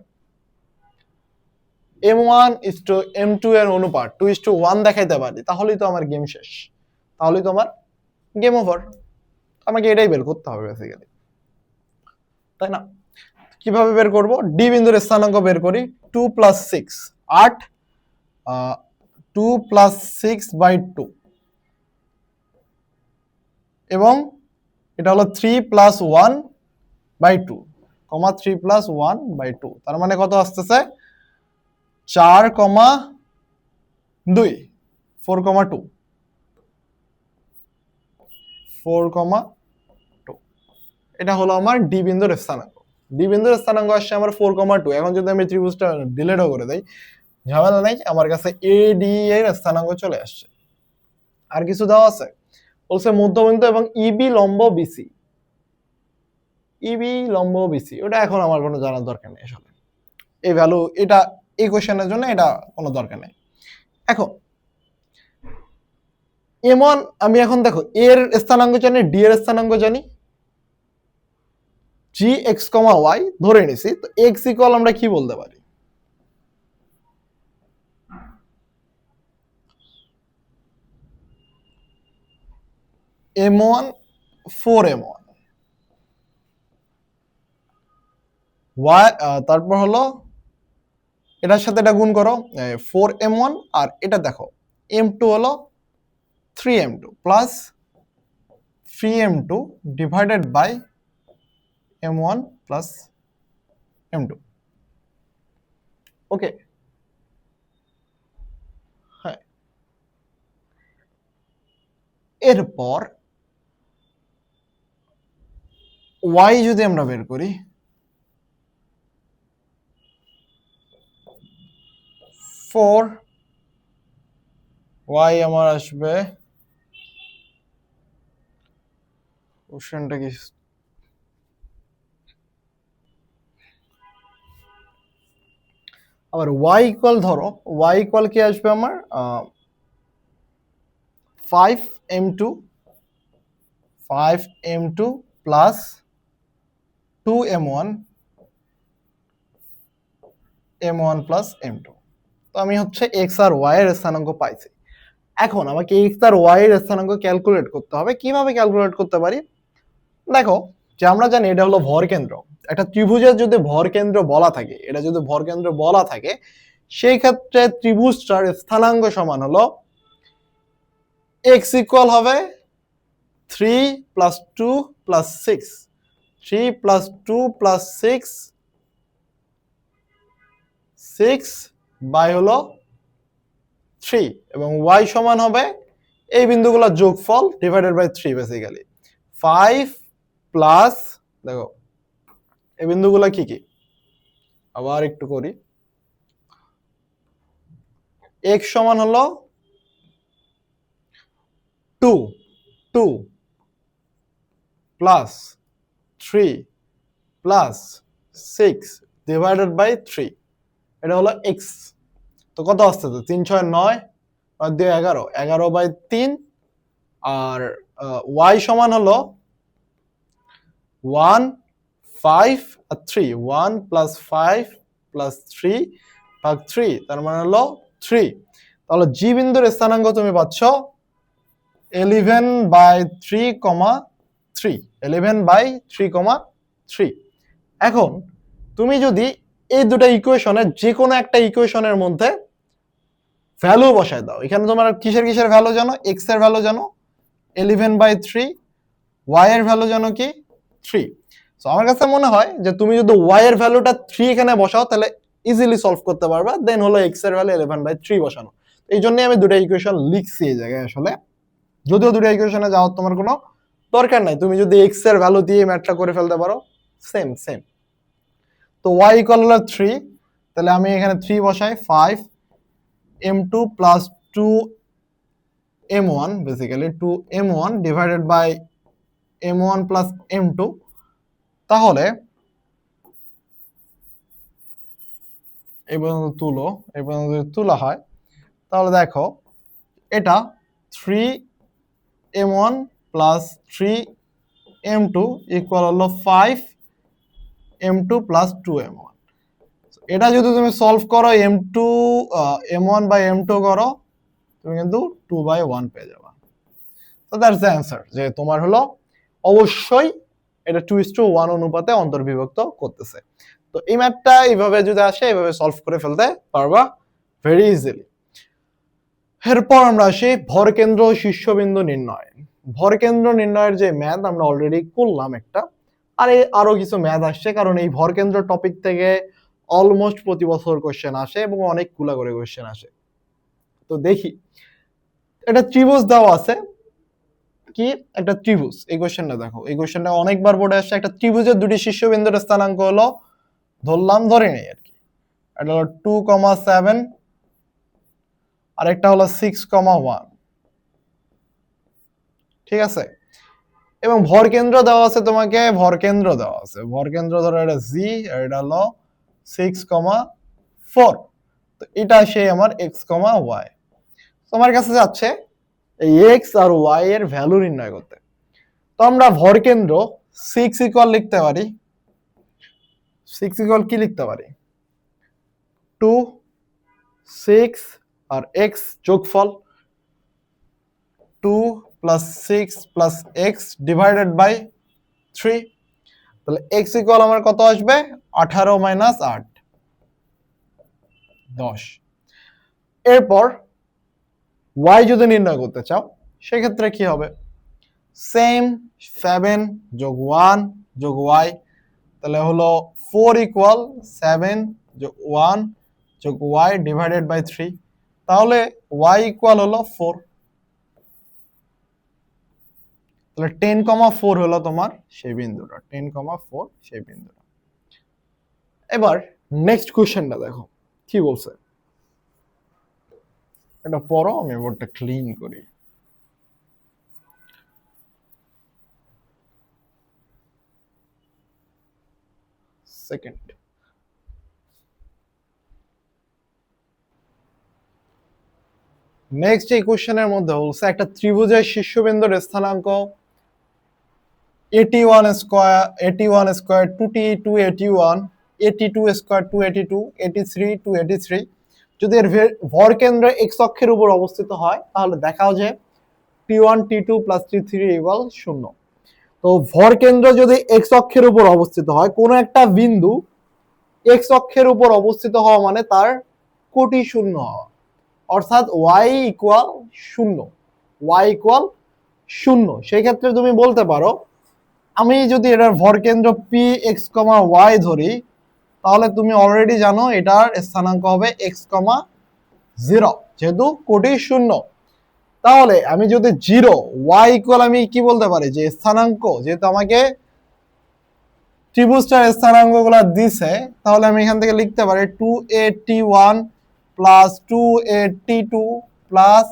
M1:M2 এর অনুপাত 2:1 দেখাইতে পারি, তাহলেই তো আমার গেম শেষ, তাহলেই তো আমার গেম ওভার। আমাকে এটাই বের করতে হবে বেসিক্যালি, তাই না? কিভাবে বের করব, ডি বিন্দুর স্থানাঙ্ক বের করি, 2 + 6 8, 2 + 6/2, এবং এটা হলো 3 + 1/2, 3 + 1/2, তার মানে কত আসতেছে 4,2, 4,2, 4,2, এটা হলো আমার ডি বিন্দুর স্থানাঙ্ক। ডি বিন্দুর স্থানাঙ্ক আসছে আমার 4,2। এখন যদি আমি ত্রিভুজটা ডিলিটও করে দেই, ঝামেলা নাই, আমার কাছে এ ডি এর স্থানাঙ্ক চলে আসছে। আর কিছু দেওয়া আছে, বলছে মধ্যবিন্দু এবং ইবি লম্ব বিসি, ইবি লম্ব বিসি, ওটা এখন আমার কোনো জানার দরকার নেই আসলে, এই ভ্যালু এটা এই কোশ্চেনের জন্য এটা কোনো দরকার নেই। এখন M1 আমি এখন দেখো এর স্থানাঙ্ক জানি, ডি এর স্থানাঙ্ক জানি, জি এক্স কমা ওয়াই ধরে নিছি, তো এক্স ইকুয়াল আমরা কি বলতে পারি, M1 4M1 ওয়াই, তারপর হলো এটার সাথে এটা গুণ করো 4M1, আর এটা দেখো M2 হলো 3M2 plus 3M2 divided by M1 plus M2। Okay, হ্যাঁ, এরপর ওয়াই যদি আমরা বের করি, 4 ওয়াই আমার আসবে, কোশ্চেনটা কি, আবার ওয়াই ইকুয়াল ধরো, ওয়াই ইকুয়াল কি আসবে আমার 5m2 5m2 plus 2m1 m1 plus m2। তো আমি হচ্ছে এক্স আর ওয়াই এর স্থানাঙ্ক পাইছি। এখন আমাকে এক্স আর ওয়াই এর স্থানাঙ্ক ক্যালকুলেট করতে হবে। কিভাবে ক্যালকুলেট করতে পারি? দেখো, যে আমরা জানি এটা হলো ভর কেন্দ্র। একটা ত্রিভুজের যদি ভর কেন্দ্র বলা থাকে, এটা যদি ভর কেন্দ্র বলা থাকে, সেই ক্ষেত্রে ত্রিভুজটার স্থানাঙ্ক সমান হলো এক্স ইকুয়াল হবে 3 plus 2 plus 6, 3 plus 2 plus 6, 6 by হলো 3, এবং y সমান হবে এই বিন্দুগুলোর যোগফল ডিভাইডেড বাই 3, বেসিক্যালি 5 প্লাস, দেখো এই বিন্দুগুলো কি কি আবার একটু করি। x সমান হলো 2 2 প্লাস 3 প্লাস 6 ডিভাইডেড বাই 3, এটা হলো x। তো কত আসছে? তো 3 6 9 আর 2 11, 11 বাই 3, আর y সমান হলো 1 5 আর 3, 1 প্লাস 5 প্লাস 3 ভাগ 3, তার মানে হলো 3। তাহলে জি বিন্দুর স্থানাঙ্ক তুমি পাচ্ছ 11 বাই 3 কমা 3, 11 বাই 3 কমা 3। এখন তুমি যদি এই দুটো ইকুয়েশনের যে কোনো একটা ইকুয়েশনের মধ্যে ভ্যালু বসায় দাও, এখানে তোমার কিসের কিসের ভ্যালু জানো? এক্স এর ভ্যালু জানো 11 বাই 3, ওয়াই এর ভ্যালু জানো কি 3। সো আমার কাছে মনে হয় যে তুমি যদি ওয়াই এর ভ্যালুটা 3 এখানে বসাও তাহলে ইজিলি সলভ করতে পারবা। দেন হলো এক্স এর ভ্যালু 11 বাই 3 বসানো। এই জন্যই আমি দুটো ইকুয়েশন লিখছি এই জায়গায় আসলে। যদিও দুটো ইকুয়েশনে যাওয়ার তোমার কোনো দরকার নাই, তুমি যদি এক্স এর ভ্যালু দিয়ে ম্যাথটা করে ফেলতে পারো, সেম সেম। তো ওয়াই ইকুয়াল হলো 3, তাহলে আমি এখানে 3 বসাই, 5m2 plus 2m1, basically 2m1 divided by m1 plus m2। তাহলে এই পর্যন্ত তুলো, এই পর্যন্ত যদি তোলা হয় তাহলে দেখো এটা 3m1 প্লাস 3m2 ইকুয়াল হলো 5m2 প্লাস 2m1। এটা যদি তুমি সলভ করো m1 বাই m2 করো, তুমি কিন্তু 2 বাই 1 পেয়ে যাবা। তো দ্যাটস দ্য অ্যান্সার, যে তোমার হলো অবশ্যই এটা 2:1 অনুপাতে অন্তর্বিভক্ত করতেছে। তো এই ম্যাথটা এইভাবে যদি আসে এইভাবে সলভ করে ফেলতে পারবা ভেরি ইজিলি। এরপর আমরা আসি ভরকেন্দ্র শীর্ষবিন্দু নির্ণয়। ভরকেন্দ্র নির্ণয়ের যে ম্যাথ আমরা অলরেডি করলাম একটা, আর আরো কিছু ম্যাথ আসছে, কারণ এই ভরকেন্দ্র টপিক থেকে অলমোস্ট প্রতি বছর কোশ্চেন আসে এবং অনেকগুলা করে কোশ্চেন আসে। তো দেখি, এটা ত্রিভুজ দেওয়া আছে, কি একটা ত্রিভুজ, এই কোশ্চেনটা দেখো, এই কোশ্চেনটা অনেকবার বোর্ডে আসছে। একটা ত্রিভুজের দুটি শীর্ষবিন্দুর স্থানাঙ্ক হলো, ধরলাম ধরে নেই আর কি, এটা হলো 2,7 আর একটা হলো 6,1, ঠিক আছে। এবং ভরকেন্দ্র দেওয়া আছে, তোমাকে ভরকেন্দ্র দেওয়া আছে, ভরকেন্দ্র ধরো এটা জি আর এটা হলো 6,4। তো এটা সেই আমার x,y, তোমার কাছে যাচ্ছে এই x আর y এর ভ্যালু নির্ণয় করতে। তো আমরা ভরকেন্দ্র 6 ইকুয়াল লিখতে পারি, 6 ইকুয়াল কি লিখতে পারি, 2 6 আর x যোগফল 2 plus 6 plus x divided by 3। তাহলে x ইকুয়াল আমার কত আসবে, 18 মাইনাস 8, 10। এরপর y যদি নির্ণয় করতে চাও সেক্ষেত্রে কি হবে, সেম 7 যোগ 1 যোগ y, তাহলে হলো 4 ইকুয়াল 7 যোগ 1 যোগ y ডিভাইডেড বাই 3। তাহলে y ইকুয়াল হলো 4। তাহলে 10,4 হলো তোমার সেই বিন্দুটা, 10,4 সেই বিন্দুটা। এবার নেক্সট কোশ্চেনটা দেখো কি বলছে, এটা পড়ো, আমি বোর্ডটা ক্লিন করি। সেকেন্ড, নেক্সট এই কোশ্চেনের মধ্যে বলছে একটা ত্রিভুজের শীর্ষবিন্দুর স্থানাঙ্ক 81 স্কয়ার 2t 281 82 স্কয়ার 282 83 283 যদি এর ভর কেন্দ্র x অক্ষের উপর অবস্থিত হয় তাহলে দেখাও যে t1 t2 plus t3 equal 0। তো ভর কেন্দ্র যদি x অক্ষের উপর অবস্থিত হয় কোন একটা বিন্দু x অক্ষের উপর অবস্থিত হওয়া মানে তার কোটি শূন্য হওয়া, অর্থাৎ y ইকুয়াল 0, y ইকুয়াল 0। সেই ক্ষেত্রে তুমি বলতে পারো আমি যদি এটার ভর কেন্দ্র পি এক্স কমা ওয়াই ধরি তাহলে তুমি অলরেডি জানো এটার স্থানাঙ্ক হবে এক্স কমা 0, যেহেতু কোটি 0। তাহলে আমি যদি 0 ওয়াই ইকুয়াল আমি কি বলতে পারি যে স্থানাঙ্ক, যেহেতু আমাকে ত্রিভুজটার স্থানাঙ্কগুলো দিছে তাহলে আমি এখান থেকে লিখতে পারি 2a_t1 plus 2a_t2 plus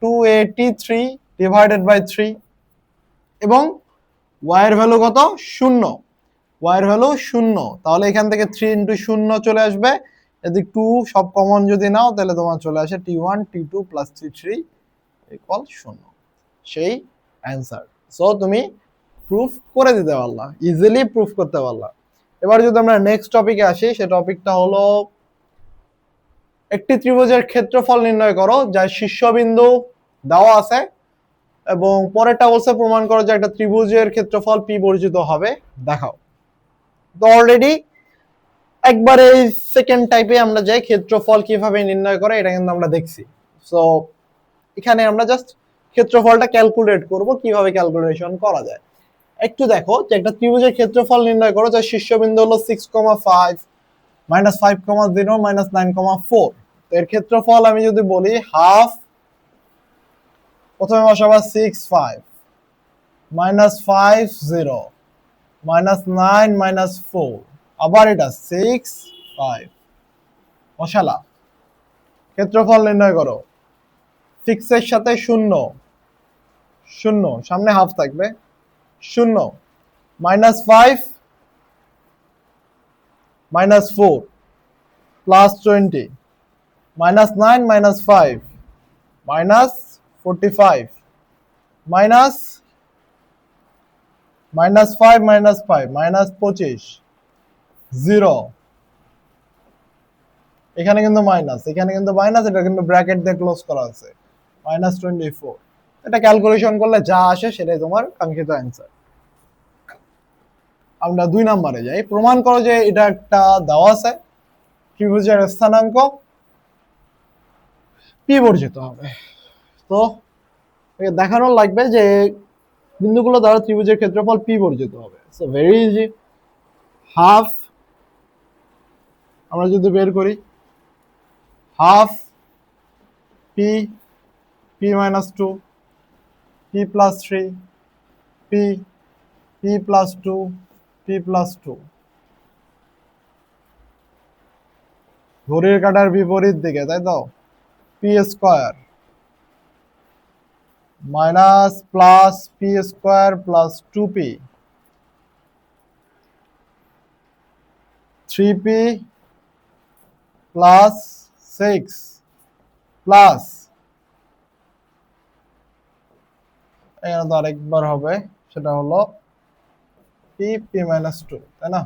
2a_t3 divided by 3 এবং y এর ভ্যালু কত 0, y এর ভ্যালু 0। তাহলে এখান থেকে 3 ইনটু 0 চলে আসবে, এদিক 2 সব কমন যদি নাও তাহলে তোমার চলে আসে t1 t2 plus t3 equal 0, সেই অ্যান্সার। সো তুমি প্রুফ করে দিতে পারলা, ইজিলি প্রুফ করতে পারলা। এবার যদি আমরা নেক্সট টপিকে আসি, সে টপিকটা হলো একটি ত্রিভুজের ক্ষেত্রফল নির্ণয় করো যার শীর্ষবিন্দু দেওয়া আছে এবং পরেরটা বলছে প্রমাণ করো যে একটা ত্রিভুজের ক্ষেত্রফল পি বর্জিত হবে, দেখাও। তো অলরেডি একবারে সেকেন্ড টাইপে আমরা যাই ক্ষেত্রফল কিভাবে নির্ণয় করে এটা কিন্তু আমরা দেখছি। সো এখানে আমরা জাস্ট ক্ষেত্রফলটা ক্যালকুলেট করব, কিভাবে ক্যালকুলেশন করা যায়। একটু দেখো যে একটা ত্রিভুজের ক্ষেত্রফল নির্ণয় করো যার শীর্ষবিন্দু হলো 6,5 মাইনাস 5,0 মাইনাস 9,4। তো এর ক্ষেত্রফল আমি যদি বলি হাফ, প্রথমে বসাবা 6 5 মাইনাস 5 0 মাইনাস 9 মাইনাস 4, আবার এটা 6 5 বসালা, ক্ষেত্রফল নির্ণয় করো। 6 এর সাথে 0 0 সামনে হাফ থাকবে 0 minus 5 minus 4 plus 20 minus 9 minus 5 minus 45 minus minus 5 minus 5 minus 25 0, এখানে কিন্তু মাইনাস, এখানে কিন্তু মাইনাস, এটা কিন্তু ব্র্যাকেট দিয়ে ক্লোজ করা আছে, মাইনাস 24। এটা ক্যালকুলেশন করলে যা আসে সেটাই তোমার কাঙ্ক্ষিত অ্যান্সার। আমরা 2 নম্বরে যাই, প্রমাণ করো যে এটা একটা দেওয়া আছে ত্রিভুজের স্থানাঙ্ক পি বর্জিত হবে। তো দেখানো লাগবে যে বিন্দুগুলো দ্বারা ত্রিভুজের ক্ষেত্রফল পি বর্জিত হবে। সো ভেরি ইজি, হাফ আমরা যদি বের করি half P P minus 2 P plus 3 P P plus 2 P plus 2, ঘড়ির কাঁটার বিপরীত দিকে, তাই তো, P square minus plus P square plus 2p 3p plus 6 plus এখানে তো আরেকবার হবে, সেটা হলো পি পি মাইনাস 2, তাই না?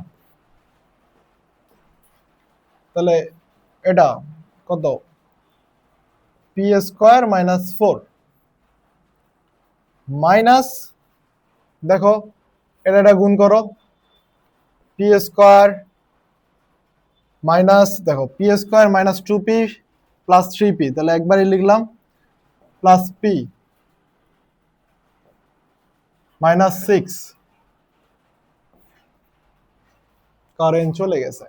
তাহলে এটা কত, পি স্কয়ার মাইনাস 4 মাইনাস, দেখো এটা গুণ করো, পি স্কয়ার মাইনাস, দেখো P square minus 2p plus 3p, তাহলে একবারই লিখলাম প্লাস পি মাইনাস 6, কারেন্ট চলে গেছে,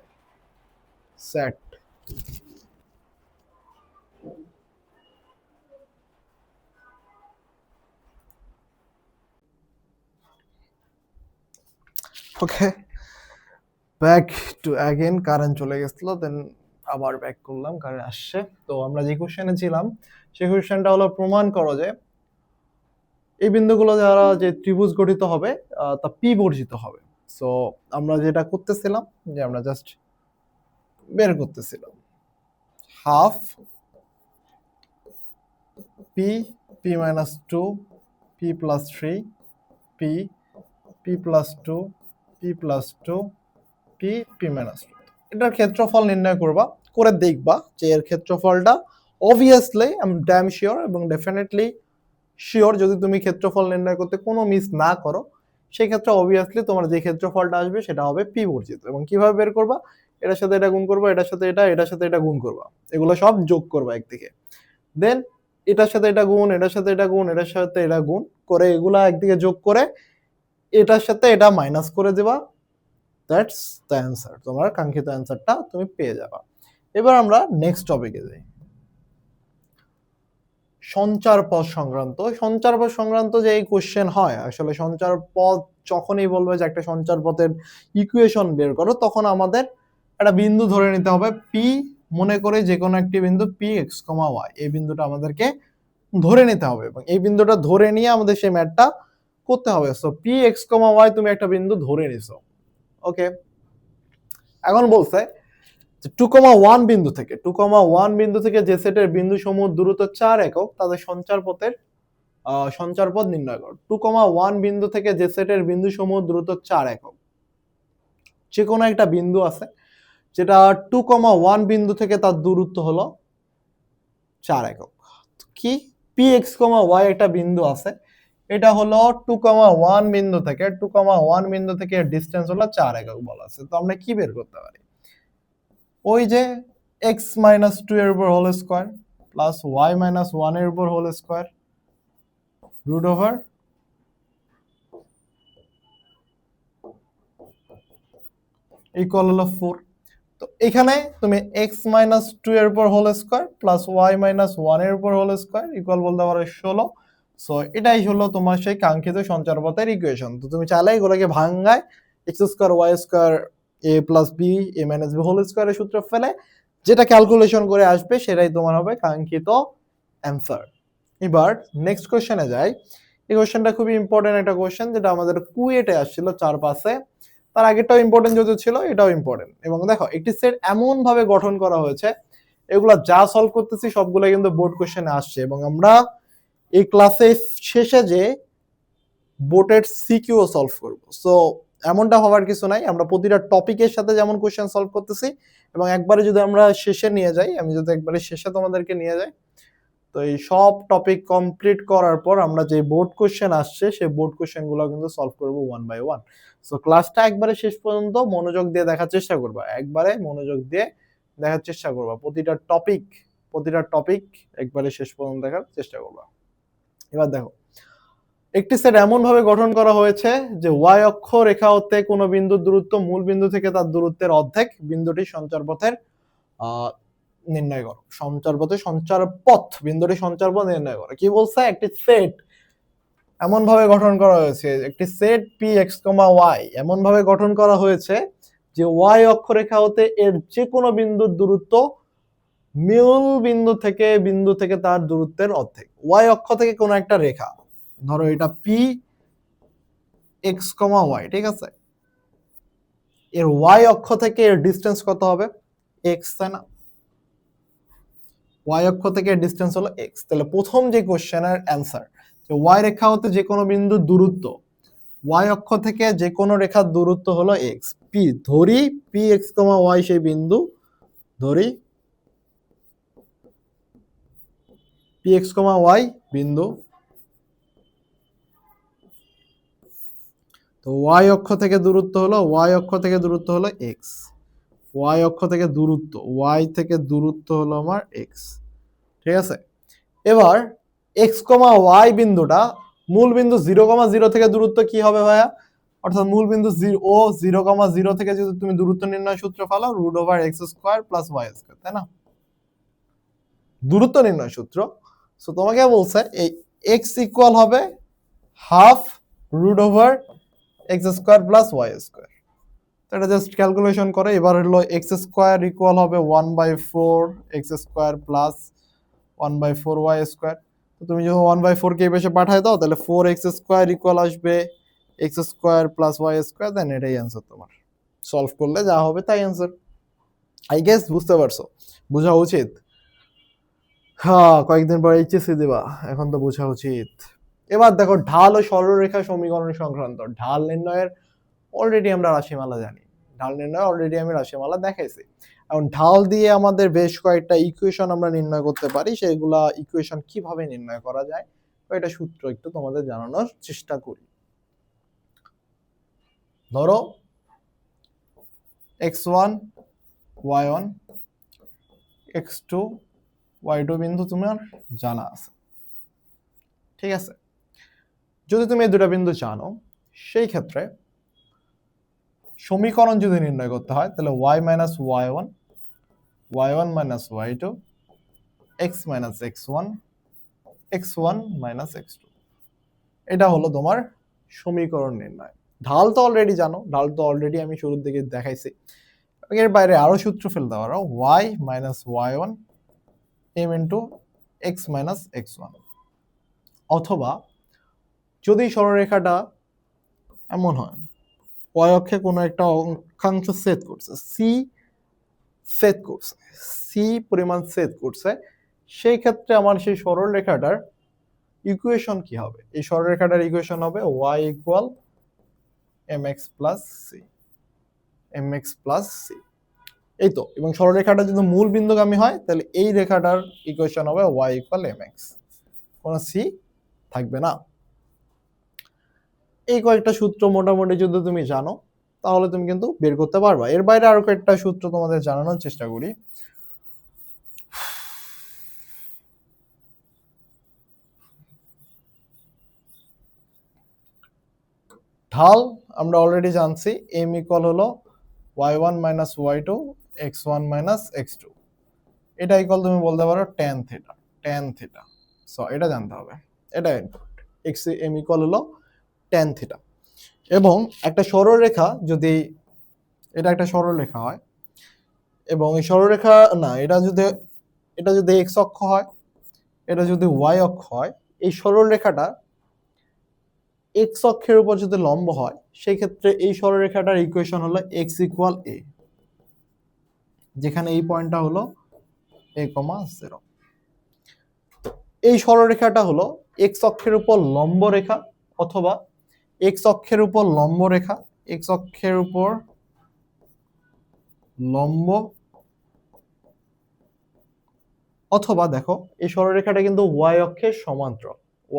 set. Okay, back to again, current চলে গেছিল, দেন আবার ব্যাক করলাম, কারেন্ট আসছে। তো আমরা যে কোশ্চেনে ছিলাম সেই কোশ্চেনটা হলো প্রমাণ করো যে এই বিন্দুগুলো দ্বারা যে ত্রিভুজ গঠিত হবে তা পি বর্জিত হবে। সো আমরা যেটা করতেছিলাম যে আমরা জাস্ট বের করতেছিলাম half P P minus two P plus three P P plus two P plus two P P minus two. এটার ক্ষেত্রফল নির্ণয় করবা, করে দেখবা যে এর ক্ষেত্রফলটা obviously I am damn sure এবং ডেফিনেটলি শিওর, যদি তুমি ক্ষেত্রফল নির্ণয় করতে কোনো মিস না করো সেই ক্ষেত্রে অবভিয়াসলি তোমার যে ক্ষেত্রফলটা আসবে সেটা হবে পি বর্জিত। এবং কিভাবে বের করবা, এটার সাথে এটা গুণ করবা, এটার সাথে এটা, এটার সাথে এটা গুণ করবা, এগুলো সব যোগ করবা একদিকে, দেন এটার সাথে এটা গুণ, এটার সাথে এটা গুণ, এটার সাথে এটা গুণ করে এগুলা একদিকে যোগ করে এটার সাথে এটা মাইনাস করে দেবা, দ্যাটস দ্য অ্যান্সার। তোমার কাঙ্ক্ষিত অ্যান্সারটা তুমি পেয়ে যাবা। এবার আমরা নেক্সট টপিকে যাই, সঞ্চার পথ সংক্রান্ত। সঞ্চার পথ সংক্রান্ত যে এই কোশ্চেন হয়, আসলে সঞ্চার পথ যখনই বলবে যে একটা সঞ্চার পথের ইকুয়েশন বের করো, তখন আমাদের একটা বিন্দু ধরে নিতে হবে পি, মনে করে যে কোনো একটি বিন্দু পি এক্স কমা ওয়াই, এই বিন্দুটা আমাদেরকে ধরে নিতে হবে এবং এই বিন্দুটা ধরে নিয়ে আমাদের সেই ম্যাথটা করতে হবে। সো পি এক্স কমা ওয়াই তুমি একটা বিন্দু ধরে নিছো, ওকে। এখন বলছে টু কমা ওয়ান বিন্দু থেকে যে সেটের বিন্দু সমূহ দূরত্ব 4 একক তাদের সঞ্চার পথ নির্ণয় করো। 2,1 বিন্দু থেকে যে সেটের বিন্দু সমূহ দূরত্ব 4 একক, যে কোনো একটা বিন্দু আছে যেটা 2,1 বিন্দু থেকে তার দূরত্ব হলো 4 একক। কি পি এক্স কমা ওয়াই একটা বিন্দু আছে, এটা হলো 2,1 বিন্দু থেকে ডিসটেন্স হলো 4 একক বলা আছে। তো আমরা কি বের করতে পারি, ওই যে এক্স মাইনাস টু এর উপর whole square plus y minus one এর উপর whole square root over equal হলো 4। তো এখানে তুমি এক্স মাইনাস টু এর উপর whole square plus y minus one এর উপর হোল স্কোয়ার ইকুয়াল বলতে পারো 16। সো এটাই হলো তোমার সেই কাঙ্ক্ষিত সঞ্চার পথের ইকুয়েশন। তো তুমি চাইলে এগুলোকে ভাঙায় x square Y square A plus B A minus B whole স্কোয়ারের সূত্র ফেলে যেটা ক্যালকুলেশন করে আসবে সেটাই তোমার হবে কাঙ্ক্ষিত অ্যান্সার। এবার নেক্সট কোশ্চেনে যাই। এই কোশ্চেনটা খুবই ইম্পর্টেন্ট একটা কোশ্চেন, যেটা আমাদের কুয়েটে আসছিল 4-5-এ। তার আগেরটাও ইম্পর্টেন্ট যদিও ছিল, এটাও ইম্পর্টেন্ট। এবং দেখো একটি সেট এমন ভাবে গঠন করা হয়েছে, এগুলা যা সলভ করতেছি সবগুলো কিন্তু বোর্ড কোশ্চেনে আসছে এবং আমরা এই ক্লাসে শেষে যে বোর্ডের সিকিউ সলভ করব। সো এমনটা হওয়ার কিছু নাই, আমরা প্রতিটা টপিকের সাথে যেমন কোশ্চেন সলভ করতেছি এবং একবারে যদি আমরা শেষে নিয়ে যাই, আমি যদি একবারে শেষে তোমাদেরকে নিয়ে যাই, তো এই সব টপিক কমপ্লিট করার পর আমরা যে বোর্ড কোশ্চেন আসছে সেই বোর্ড কোশ্চেনগুলো কিন্তু সলভ করব 1 বাই 1। সো ক্লাসটা একবারে শেষ পর্যন্ত মনোযোগ দিয়ে দেখার চেষ্টা করবা, একবারে মনোযোগ দিয়ে দেখার চেষ্টা করবা, প্রতিটা টপিক একবারে শেষ পর্যন্ত দেখার চেষ্টা করবা। এবার দেখো, একটি সেট এমন ভাবে গঠন করা হয়েছে যে ওয়াই অক্ষ রেখা হতে কোনো বিন্দুর দূরত্ব মূল বিন্দু থেকে তার দূরত্বের অর্ধেক, বিন্দুটি সঞ্চার পথের নির্ণয় করো। বিন্দুটি সঞ্চার পথ নির্ণয় করো। কি বলছে, একটি সেট এমন ভাবে গঠন করা হয়েছে, একটি সেট পি এক্স কমা ওয়াই এমন ভাবে গঠন করা হয়েছে যে ওয়াই অক্ষরেখা হতে এর যে কোনো বিন্দুর দূরত্ব মূল বিন্দু থেকে তার দূরত্বের অর্ধেক। ওয়াই অক্ষ থেকে কোনো একটা রেখা, ধরো এটা পি এক্স কমা ওয়াই, ঠিক আছে, এর ওয়াই অক্ষ থেকে এর ডিস্টেন্স কত হবে, এক্স, তাই না? ওয়াই অক্ষ থেকে ডিসটেন্স হলো এক্স। তাহলে প্রথম যে কোশ্চেনের অ্যান্সার, যে ওয়াই রেখা হতে যে কোনো বিন্দুর দূরত্ব, ওয়াই অক্ষ থেকে যে কোনো রেখার দূরত্ব হলো এক্স। পি ধরি পি এক্স কমা ওয়াই সেই বিন্দু, ধরি পি এক্স কমা ওয়াই বিন্দু। তো ওয়াই অক্ষ থেকে দূরত্ব হলো এক্স। ওয়াই অক্ষ থেকে দূরত্ব হলো আমার এক্স, ঠিক আছে। এবার এক্স কমা ওয়াই বিন্দুটা মূল বিন্দু 0,0 থেকে দূরত্ব কি হবে ভাইয়া, অর্থাৎ মূল বিন্দু 0,0 থেকে যদি তুমি দূরত্ব নির্ণয় সূত্র ফেলো root over X square plus Y square, তাই না, দূরত্ব নির্ণয় সূত্র। সো তোমাকে বলছে এই এক্স ইকুয়াল হবে half root over X square plus Y square. এটা জাস্ট ক্যালকুলেশন করে। এবার হলো এক্স স্কোয়ার ইকুয়াল হবে 1/4 X square plus 1/4 Y square. তো তুমি যখন 1/4 কে বেশি পাঠায় দাও তাহলে 4x স্কোয়ার ইকুয়াল আসবে X square plus Y square, then এটাই অ্যান্সার তোমার। সলভ করলে যা হবে তাই অ্যান্সার। আই গেস বুঝতে পারছো, বোঝা উচিত। হ্যাঁ, কয়েকদিন পর এইচএসসি দিবা, এখন তো বোঝা উচিত। এবার দেখো ঢাল ও সরলরেখা সমীকরণ সংক্রান্ত ঢাল নির্ণয়ের অলরেডি আমরা রাশিমালা জানি। ঢাল নির্ণয় অলরেডি আমি রাশিমালা দেখাইছি। এখন ঢাল দিয়ে আমাদের বেশ কয়েকটা ইকুয়েশন আমরা নির্ণয় করতে পারি। সেগুলা ইকুয়েশন কিভাবে নির্ণয় করা যায় এটা সূত্র একটু তোমাদের জানানোর চেষ্টা করি। ধরো x1 y1 x2 y2 বিন্দু তোমার জানা আছে, ঠিক আছে? যদি তুমি এই দুটো বিন্দু জানো, সেই ক্ষেত্রে সমীকরণ যদি নির্ণয় করতে হয় তাহলে y minus y1 y1 minus y2 x minus x1 x1 minus x2, এটা হলো তোমার সমীকরণ নির্ণয়। ঢাল তো অলরেডি জানো, ঢাল তো অলরেডি আমি শুরুর দিকে দেখাইছি। এর বাইরে আরো সূত্র ফেলতে পারো, y minus y1 m into x minus x1, অথবা যদি সরলরেখাটা এমন হয় y অক্ষে কোনো একটা অক্ষাংশ ছেদ করছে, c পরিমাণ ছেদ করছে, সেই ক্ষেত্রে আমার সেই সরলরেখাটার ইকুয়েশন কি হবে? এই সরলরেখাটার ইকুয়েশন হবে y equal mx plus c, mx plus c। এই তো, এবং সরলরেখাটা যদি মূল বিন্দুগামী হয় তাহলে এই রেখাটার ইকুয়েশন হবে y ইকুয়াল mx, কোনো c থাকবে না। এই কয়েকটা সূত্র মোটামুটি যদি তুমি জানো তাহলে তুমি কিন্তু বের করতে পারবা। এর বাইরে আরো কয়েকটা সূত্র তোমাদের জানানোর চেষ্টা করি। ঢাল আমরা অলরেডি জানছি, m ইকুয়াল হলো y1 minus y2 x1 minus x2, এটা ইকুয়াল তুমি বলতে পারো tan থিটা। সো এটা জানতে হবে, এটা ইনপুট x m ইকুয়াল হলো tan থিটা। এবং একটা সরলরেখা যদি, এটা একটা সরলরেখা হয় এবং এই সরলরেখা না, এটা যদি x অক্ষ হয়, এটা যদি y অক্ষ হয়, এই সরলরেখাটা x অক্ষের উপর যদি লম্ব হয়, সেই ক্ষেত্রে এই সরলরেখাটার ইকুয়েশন হলো x ইকুয়াল a, যেখানে এই পয়েন্টটা হলো a, 0। এই সরলরেখাটা হলো x অক্ষের উপর লম্ব রেখা, অথবা x অক্ষের উপর লম্ব রেখা, x অক্ষের উপর লম্ব, অথবা দেখো এই সরলরেখাটা কিন্তু y অক্ষের সমান্তরাল,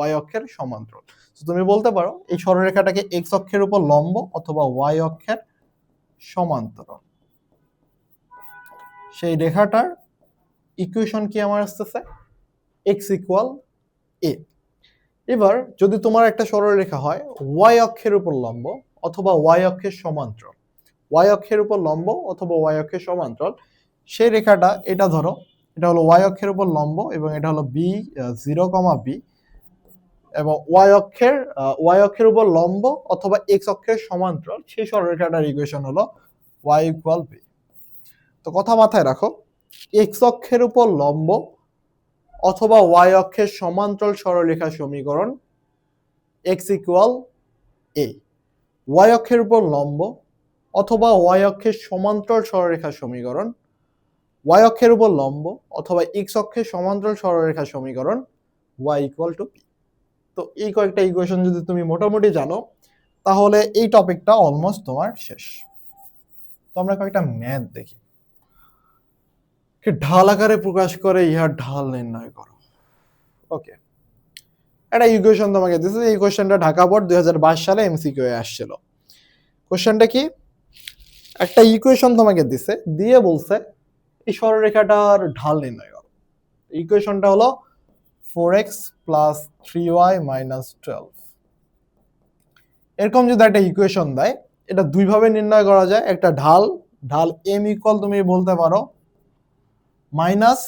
y অক্ষের সমান্তরাল। তুমি বলতে পারো এই সরলরেখাটাকে x অক্ষের উপর লম্ব অথবা y অক্ষের সমান্তরাল। সেই রেখাটার ইকুয়েশন কি আমার আসতেছে? x equal a। এবার যদি তোমার একটা সরলরেখা হয় y অক্ষের উপর লম্ব অথবা y অক্ষের সমান্তরাল, y অক্ষের উপর লম্ব অথবা y অক্ষের সমান্তরাল, সেই রেখাটা এটা ধরো, এটা হলো y অক্ষের উপর লম্ব এবং এটা হলো b 0, b, এবং y অক্ষের উপর লম্ব অথবা x অক্ষের সমান্তরাল, সেই সরলরেখাটার ইকুয়েশন হলো y ইকুয়াল b। তো কথা মাথায় রাখো, x অক্ষের উপর লম্ব অথবা y অক্ষের সমান্তরাল সরলরেখা সমীকরণ x ইকুয়াল a, y অক্ষের উপর লম্ব অথবা y অক্ষের সমান্তরাল সরলরেখা সমীকরণ, y অক্ষের উপর লম্ব অথবা x অক্ষের সমান্তরাল সরলরেখা সমীকরণ y ইকুয়াল টু p। তো এই কয়েকটা ইকুয়েশন যদি তুমি মোটামুটি জানো তাহলে এই টপিকটা অলমোস্ট তোমার শেষ। তো আমরা কয়েকটা ম্যাথ দেখি। ঢাল আকারে প্রকাশ করে ইহার ঢাল নির্ণয় করো। ওকে, একটা ইকুয়েশন তোমাকে দিয়েছে, এই কোশ্চেনটা ঢাকা বোর্ড 2022 সালে এমসিকিউ এ আসছিল। কোশ্চেনটা কি? একটা ইকুয়েশন তোমাকে দিছে, দিয়ে বলছে এই সরলরেখাটার ঢাল নির্ণয় করো। ইকুয়েশনটা হলো 4x প্লাস 3y মাইনাস 12। এরকম যদি একটা ইকুয়েশন দেয়, এটা দুইভাবে নির্ণয় করা যায়। একটা ঢাল m ইকুয়াল তুমি বলতে পারো মাইনাস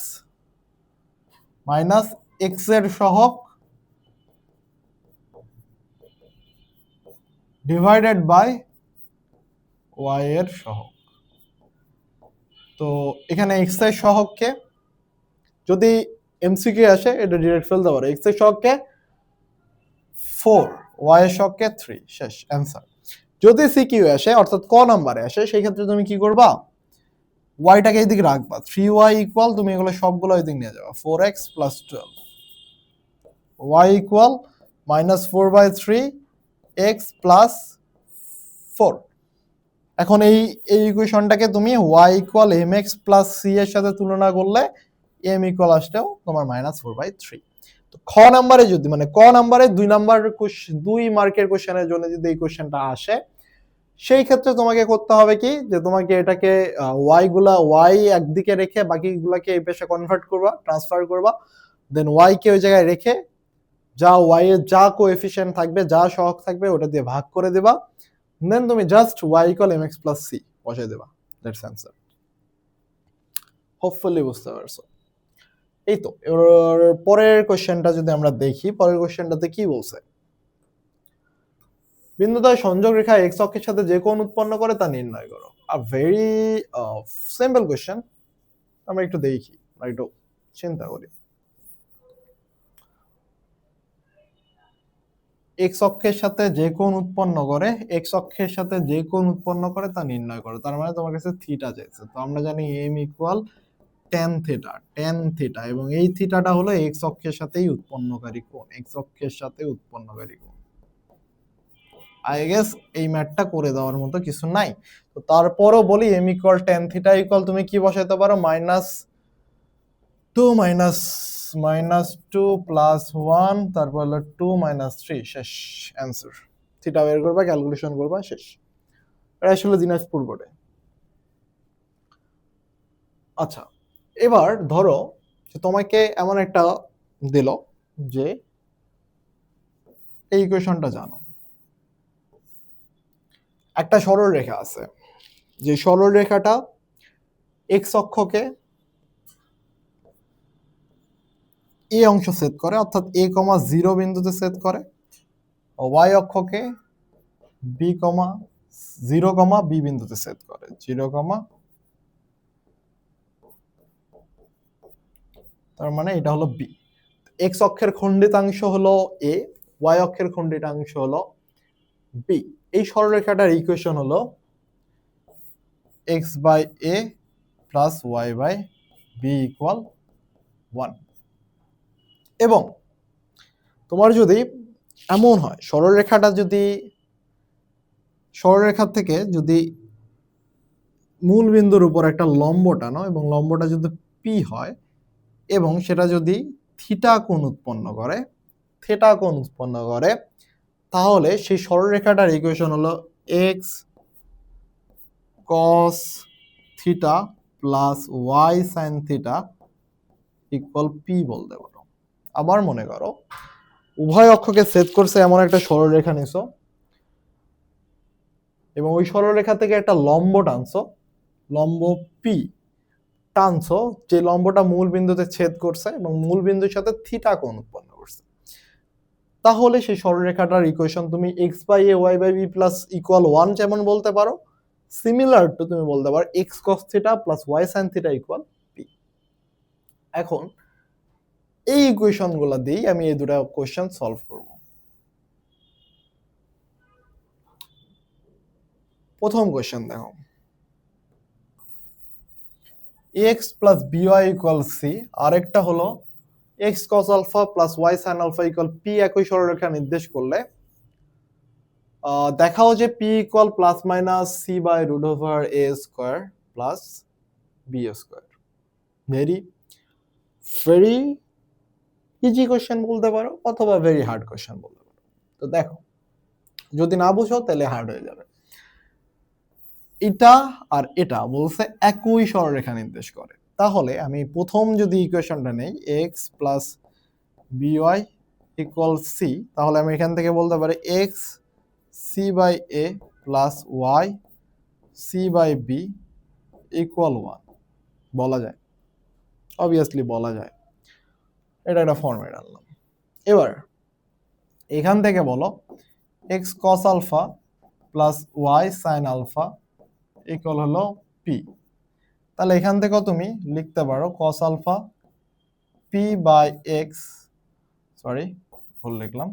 x এর সহগ ডিভাইডেড বাই y এর সহগ। তো এখানে x এর সহগকে যদি এমসিকিউ আসে এটা ডিরেক্ট ফেলতে পারো, x এর সহগকে 4, y এর সহগকে 3, শেষ অ্যান্সার। যদি সিকিউ আসে অর্থাৎ ক নাম্বারে আসে, সেই ক্ষেত্রে তুমি কি করবা? ওয়াইটাকে এইদিকে রাখবা, 3y ইকুয়াল, তুমি এগুলো সবগুলো ওই দিকে নিয়ে যাবা, 4x plus 12, y equal minus 4/3 x plus 4। এখন এই ইকুয়েশনটাকে তুমি y equal mx plus c এর সাথে তুলনা করলে m ইকুয়াল আসলেও তোমার মাইনাস 4/3। তো খ নাম্বারে যদি মানে ক নাম্বারে 2 মার্কের কোশ্চেনের জন্য যদি এই কোশ্চেনটা আসে, সেই ক্ষেত্রে তোমাকে করতে হবে কি, যে তোমাকে এটাকে y একদিকে রেখে বাকিগুলোকে এই পেশে কনভার্ট করবা, ট্রান্সফার করবা, দেন y কে ওই জায়গায় রেখে যা y এর যা কোএফিসিয়েন্ট থাকবে, যা সহগ থাকবে ওটা দিয়ে ভাগ করে দেবা, দেন তুমি just y equal mx plus c বসাই দেবা, দ্যাটস অ্যান্সার। হোপফুলি বুঝতে পারছো। এই তো, এবার পরের কোশ্চেনটা যদি আমরা দেখি, পরের কোশ্চেনটাতে কি বলছে, বিন্দুদ্বয় সংযোগ রেখা এক্স অক্ষের সাথে যে কোণ উৎপন্ন করে তা নির্ণয় করো। আ ভেরি সিম্পল কোশ্চেন, আমরা একটু দেখি, একটু চিন্তা করি। এক্স অক্ষের সাথে যে কোণ উৎপন্ন করে, এক্স অক্ষের সাথে যে কোণ উৎপন্ন করে তা নির্ণয় করো, তার মানে তোমার কাছে থিটা চাইছে। তো আমরা জানি m equal tan theta, tan theta, এবং এই থিটাটা হলো এক্স অক্ষের সাথেই উৎপন্নকারী কোণ, এক্স অক্ষের সাথে উৎপন্নকারী কোণ। আই গেস এই ম্যাথটা করে দেওয়ার মতো কিছু নাই। তো তারপরও বলি m equal tan theta equal তুমি কি বসাইতে পারো, -2 প্লাস 1, তারপর হলো 2 - 3, শেষ অ্যান্সার। থিটা বের করবা, ক্যালকুলেশন করবা, শেষ। এটা আসলে দিনাজপুর বোর্ডে। আচ্ছা, এবার ধরো যে তোমাকে এমন একটা দিল যে এই ইকুয়েশনটা জানো, একটা সরল রেখা আছে, যে সরল রেখাটা এক্স অক্ষকে এ অংশ ছেদ করে, অর্থাৎ a, 0 বিন্দুতে ছেদ করে, ওয়াই অক্ষকে বি, 0, বি বিন্দুতে ছেদ করে, 0, তার মানে এটা হলো বি। এক্স অক্ষের খণ্ডিতাংশ হলো এ, ওয়াই অক্ষের খণ্ডিতাংশ হলো বি। এই সরলরেখাটার ইকুয়েশন হলো x by a plus y by b equal 1। এবং তোমার যদি এমন হয় সরলরেখাটা যদি সরলরেখা থেকে যদি মূল বিন্দুর উপর একটা লম্ব টানো, এবং লম্বটা যদি পি হয়, এবং সেটা যদি থিটা কোণ উৎপন্ন করে, তাহলে সেই সরলরেখাটার ইকুয়েশন হলো x cos theta plus y sine theta equal p বলতে পারো। আবার মনে করো উভয় অক্ষকে ছেদ করছে এমন একটা সরলরেখা নিছো, এবং ওই সরলরেখা থেকে একটা লম্ব টানছো, লম্ব পি টানছো, যে লম্বটা মূল বিন্দুতে ছেদ করছে এবং মূল বিন্দুর সাথে থিটা কোণ উৎপন্ন করছে, তাহলে সেই সরলরেখাটার ইকুয়েশন তুমি x by a y by b plus equal 1 যেমন বলতে পারো, সিমিলার টু তুমি বলতে পারো x cos theta plus y sine theta equal p. এখন এই ইকুয়েশন গুলো দিয়ে আমি এই দুটো কোশ্চেন সলভ করব। প্রথম কোশ্চেন দেখো, x plus b y equal c, আরেকটা হলো x cos alpha plus y sine alpha equal p, একই সরলরেখা নির্দেশ করলে দেখাও যে p equal plus minus c by root over a square plus b square. Very very easy question বলতে পারো, অথবা ভেরি হার্ড কোশ্চেন বলতে পারো। তো দেখো, যদি না বুঝো তাহলে হার্ড হয়ে যাবে। এটা আর এটা বলছে একই সরলরেখা নির্দেশ করে, তাহলে আমি প্রথম যদি ইকুয়েশনটা নেই x plus b y equal c, তাহলে আমি এখান থেকে বলতে পারি x c by a plus y c by b equal 1 বলা যায়, অবভিয়াসলি বলা যায়। এটা একটা ফর্মেট আনলাম। এবার এখান থেকে বলো x cos alpha plus y sine alpha equal হলো পি। তাহলে এখান থেকেও তুমি লিখতে পারো cos alpha p by x, sorry ভুল লিখলাম,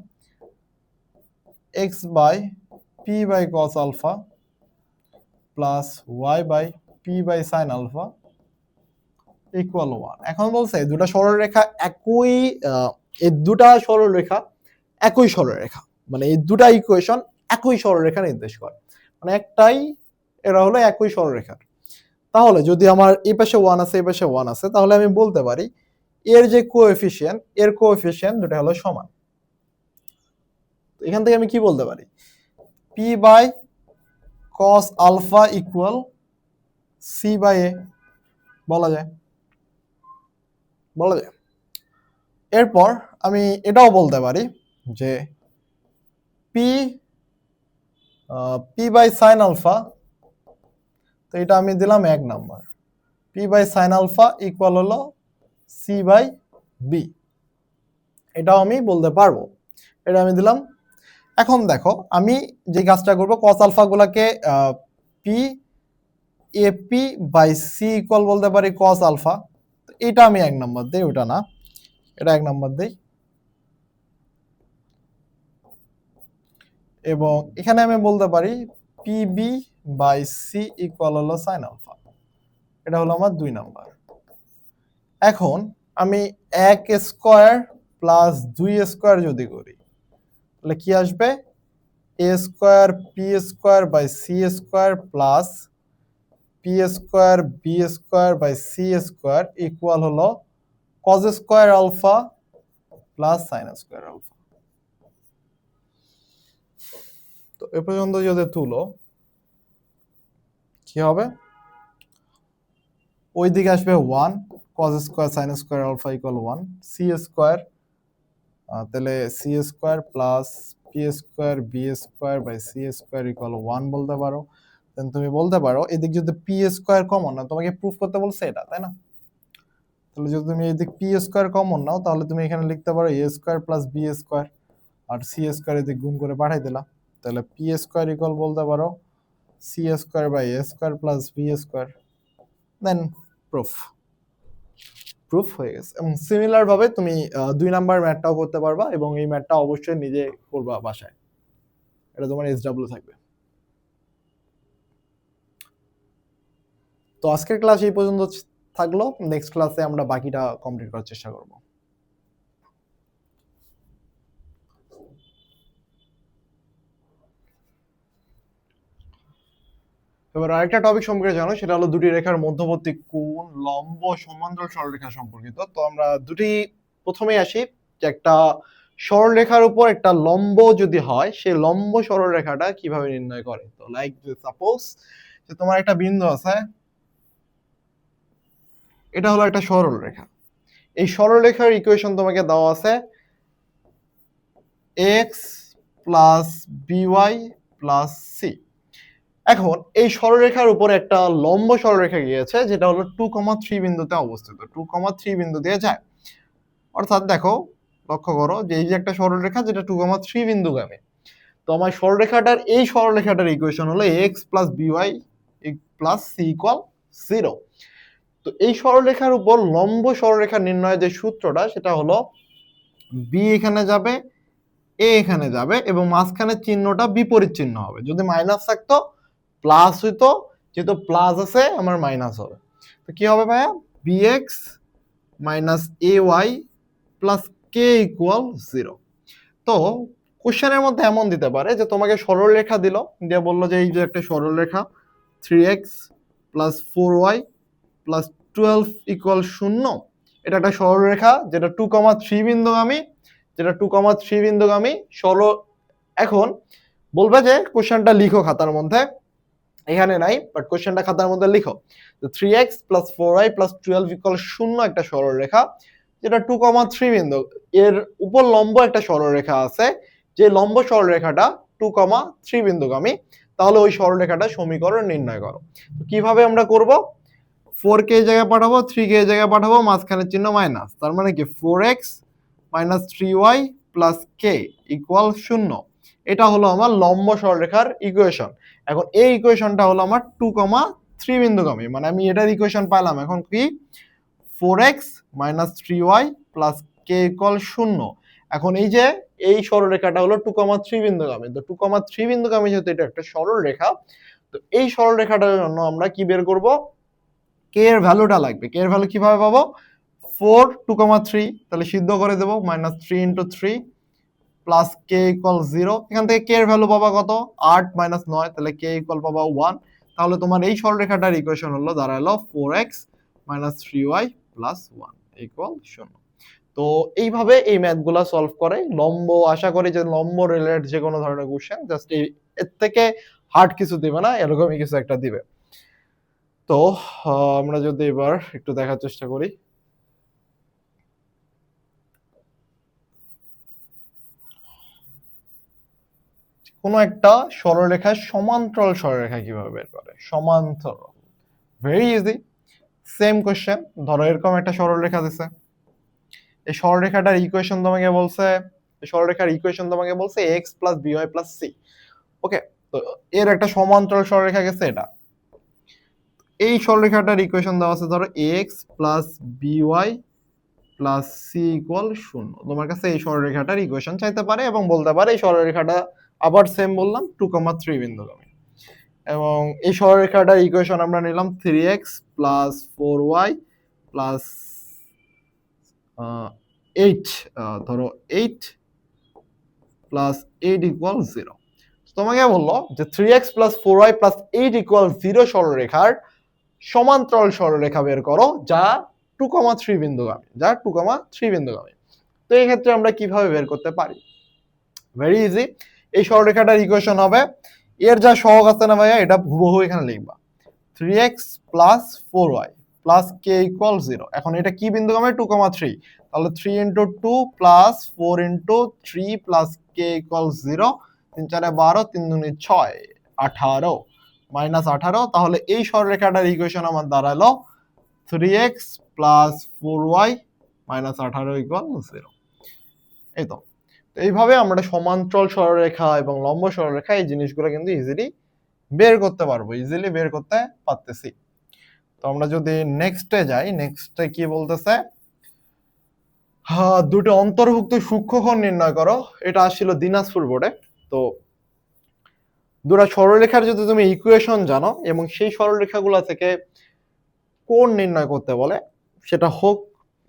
x by p by cos alpha plus y by p by sine alpha equal 1। এখন বলছে দুটা সরলরেখা একই এই দুটা সরলরেখা একই সরলরেখা, মানে এই দুটা ইকুয়েশন একই সরলরেখা নির্দেশ করে, মানে একটাই, এরা হলো একই সরলরেখার। তাহলে যদি আমার এই পাশে 1 আছে এই পাশে 1 আছে, তাহলে আমি বলতে পারি এর যে কোএফিসিয়েন্ট, এর কোএফিসিয়েন্ট দুটো হলো সমান। এখান থেকে আমি কি বলতে পারি, P by cos alpha equal C by A বলা যায়। এরপর আমি এটাও বলতে পারি যে P P by sine alpha, তো এটা আমি দিলাম 1 number, P by sine alpha equal হলো সি বাই বি, এটাও আমি বলতে পারবো, এটা আমি দিলাম। এখন দেখো আমি যে কাজটা করবো, কস আলফা গুলাকে p a p by c equal বলতে পারি কস আলফা, এটা আমি 1 নাম্বার দিই, ওটা না, এটা 1 নাম্বার দিই। এবং এখানে আমি বলতে পারি p b by c equal হলো সাইন আলফা, এটা হলো আমার 2 নাম্বার। এখন আমি 1 স্কয়ার প্লাস 2 স্কয়ার যদি করি, তাহলে কি আসবে, A square P square by C square plus P square B square by C square equal হলো cos square alpha plus sine square alpha. তো এ পর্যন্ত যদি তুলো কি হবে, ওই দিকে আসবে 1 cos square sin square alpha equal 1, C square, তাহলে C square plus P square B square by C square equal 1 বলতে পারো। দেন তুমি বলতে পারো এদিক যদি পি স্কয়ার কমন না, তোমাকে প্রুফ করতে বলছে এটা, তাই না? তাহলে যদি তুমি এদিক পি স্কয়ার কমন নাও, তাহলে তুমি এখানে লিখতে পারো এ স্কয়ার প্লাস বি স্কয়ার, আর সি স্কয়ার এদিক গুণ করে পাঠাই দিলা, তাহলে পি স্কয়ার ইকুয়াল বলতে পারো c square by a square plus b square. Then proof হয়ে গেছে। এবং সিমিলার ভাবে তুমি 2 নাম্বার ম্যাথটাও করতে পারবা, এবং এই ম্যাথটা অবশ্যই নিজে করবা বাসায়, এটা তোমার এসডব্লিউ থাকবে। তো আজকের ক্লাস এই পর্যন্ত থাকলো, নেক্সট ক্লাসে আমরা বাকিটা কমপ্লিট করার চেষ্টা করব। এবার আরেকটা টপিক সম্পর্কে জানো, সেটা হলো দুটি রেখার মধ্যবর্তী কোণ, লম্ব, সমান্তরাল সরলরেখা সম্পর্কিত। তো আমরা প্রথমেই আসি যে একটা সরলরেখার উপর একটা লম্ব যদি হয়, সেই লম্ব সরলরেখাটা কিভাবে নির্ণয় করে। তো লাইক সাপোজ যে তোমার একটা বিন্দু আছে, এটা হলো একটা সরলরেখা, এই সরলরেখার ইকুয়েশন তোমাকে দেওয়া আছে x plus b y plus c. এখন এই সরলরেখার উপর একটা লম্ব সরলরেখা গিয়েছে, যেটা হলো 2,3 বিন্দুতে অবস্থিত, 2,3 বিন্দু দিয়ে যায়। অর্থাৎ দেখো, লক্ষ্য করো যে এই যে একটা সরলরেখা যেটা 2,3 বিন্দুগামী, তো আমার সরলরেখাটার এই সরলরেখাটার ইকুয়েশন হলো x plus b y plus c equal 0। তো এই সরলরেখার উপর লম্ব সরলরেখা নির্ণয়ের যে সূত্রটা, সেটা হলো বি এখানে যাবে, এ এখানে যাবে, এবং মাঝখানে চিহ্নটা বিপরীত চিহ্ন হবে। যদি মাইনাস থাকতো প্লাস হইতো, যেহেতু প্লাস আছে আমার মাইনাস হবে। তো কি হবে ভাইয়া, bx minus A Y plus K equal 0। তো কোশ্চেনের মধ্যে এমন দিতে পারে যে তোমাকে সরলরেখা দিল, দিয়ে বললো যে এই যে একটা সরলরেখা 3x plus 4y plus 12 equal 0, এটা একটা সরলরেখা যেটা 2,3 বিন্দুগামী, এখন বলবে যে কোশ্চেনটা লিখো খাতার মধ্যে, এখানে নাই বাট কোশ্চেনটা খাতার মধ্যে লিখো। তো 3x plus 4y plus 12 equal 0 একটা সরলরেখা যেটা 2,3 বিন্দু, এর উপর লম্ব একটা সরলরেখা আছে, যে লম্ব সরলরেখাটা 2,3 বিন্দুগামী, তাহলে ওই সরলরেখাটা সমীকরণ নির্ণয় করো। তো কিভাবে আমরা করব, 4 কে জায়গায় পাঠাবো, 3 কে জায়গায় পাঠাবো, মাঝখানে চিহ্ন মাইনাস, তার মানে কি 4x minus 3y plus K equal 0। এটা হলো আমার লম্ব সরলরেখার ইকুয়েশন। এখন এই ইকুয়েশনটা হলো আমার 2,3 বিন্দুগামী, মানে আমি এটার ইকুয়েশন পাইলাম এখন কি 4x minus 3y plus K equal 0। এখন এই যে এই সরলরেখাটা হলো 2,3 বিন্দুগামী, তো 2,3 বিন্দুগামী যেহেতু এটা একটা সরলরেখা, তো এই সরলরেখাটার জন্য আমরা কি বের করব, কে এর ভ্যালুটা লাগবে। কে এর ভ্যালু কিভাবে পাবো? 4 2,3 তাহলে সিদ্ধ করে দেবো -3 × 3 প্লাস কে ইকুয়াল 0। এখান থেকে কে এর ভ্যালু পাবা কত? 8 - 9 তাহলে কে ইকুয়াল পাবা 1। তাহলে তোমার এই সরলরেখাটার ইকুয়েশন হলো দাঁড়ালো 4x - 3y + 1 ইকুয়াল 0। তো এইভাবে এই ম্যাথগুলা সলভ করে। লম্ব, আশা করি যে লম্ব রিলেটেড যে কোনো ধরনের কোশ্চেন জাস্ট এর থেকে হার্ড কিছু দিবে না, এরকমই কিছু একটা দিবে। তো আমরা যদি এবার একটু দেখার চেষ্টা করি। কোনো একটা সরলরেখার সমান্তরাল সরলরেখা কিভাবে বের করে? সমান্তরাল, ভেরি ইজি। সেম কোশ্চেন, ধরো এরকম একটা সরলরেখা দিছে। এই সরলরেখাটার ইকুয়েশন তোমাকে বলছে, এই সরলরেখার ইকুয়েশন তোমাকে বলছে x + by + c। ওকে, তো এর একটা সমান্তরাল সরলরেখা গেছে এটা। এই সরলরেখাটার ইকুয়েশন দেওয়া আছে ধরো x + by + c = 0। তোমার কাছে এই সরলরেখাটার ইকুয়েশন চাইতে পারে এবং বলতে পারে এই সরলরেখাটা আবার সেম বললাম 2,3 বিন্দুগামী। এবং এই সরলরেখাটার ইকুয়েশন আমরা নিলাম 3x + 4y + 8, ধরো 8 + 8 = 0। তোমাকে বললো যে 3x + 4y + 8 = 0 সরলরেখার সমান্তরাল সরলরেখা বের করো যা 2,3 বিন্দুগামী, যা 2,3 বিন্দুগামী। তো এই ক্ষেত্রে আমরা কিভাবে বের করতে পারি? Very easy. এই সরলরেখাটার ইকুয়েশন হবে, এর যা সহগ আছে না ভাইয়া, এটা হুবহু এখানে লিখবা 3x + 4y + k = 0। এখন এটা কি বিন্দুগামী? 2,3, তাহলে 3 × 2 + 4 × 3 + k = 0। 3 4 12, 3 2 6 18 -18। তাহলে এই সরলরেখাটার ইকুয়েশন আমার দাঁড়ালো 3x + 4y - 18 = 0। এই তো। এইভাবে আমরা সমান্তরাল সরলরেখা এবং লম্ব সরলরেখা এই জিনিসগুলো কিন্তু ইজিলি বের করতে পারবো, ইজিলি বের করতে পারতেছি। তো আমরা যদি নেক্সটে যাই, নেক্সটে কি বলতেছে? দুটো অন্তর্ভুক্ত সূক্ষ্মকোণ নির্ণয় করো। এটা আসছিল দিনাজপুর বোর্ডে। তো দুটো সরলরেখার যদি তুমি ইকুয়েশন জানো এবং সেই সরলরেখাগুলো থেকে কোণ নির্ণয় করতে বলে, সেটা হোক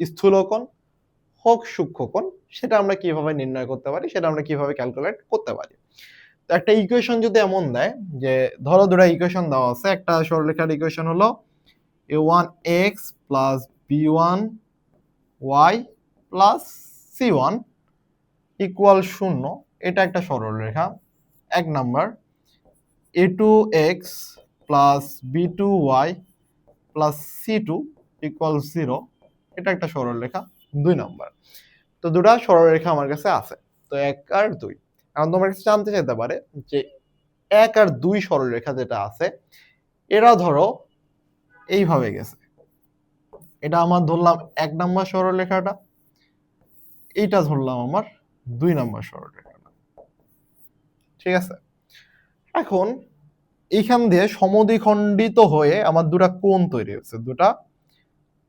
স্থূলকোণ হোক সূক্ষ্মকোণ, সেটা আমরা কিভাবে নির্ণয় করতে পারি, সেটা আমরা কিভাবে ক্যালকুলেট করতে পারি। তো একটা ইকুয়েশন যদি এমন দেয় যে ধরো দুটো ইকুয়েশন দেওয়া আছে, একটা সরলরেখার ইকুয়েশন হলো a1x + b1y + c1 = 0। এটা একটা সরলরেখা। এক নাম্বার। a2x + b2y + c2 = 0। এটা একটা সরলরেখা। 2 নাম্বার। তো দুটো সরলরেখা আমার কাছে আছে। তো 1 আর 2। এখন তোমার কাছে জানতে চাইতে পারে যে 1 আর 2 সরলরেখা যেটা আছে, এরা ধরো এইভাবে গেছে। এটা আমার ধরলাম 1 নাম্বার সরলরেখাটা, এইটা ধরলাম আমার 2 নাম্বার সরলরেখাটা। ঠিক আছে? এখন এইখান দিয়ে সমদ্বিখণ্ডিত হয়ে আমার দুটা কোণ তৈরি হয়েছে, দুটা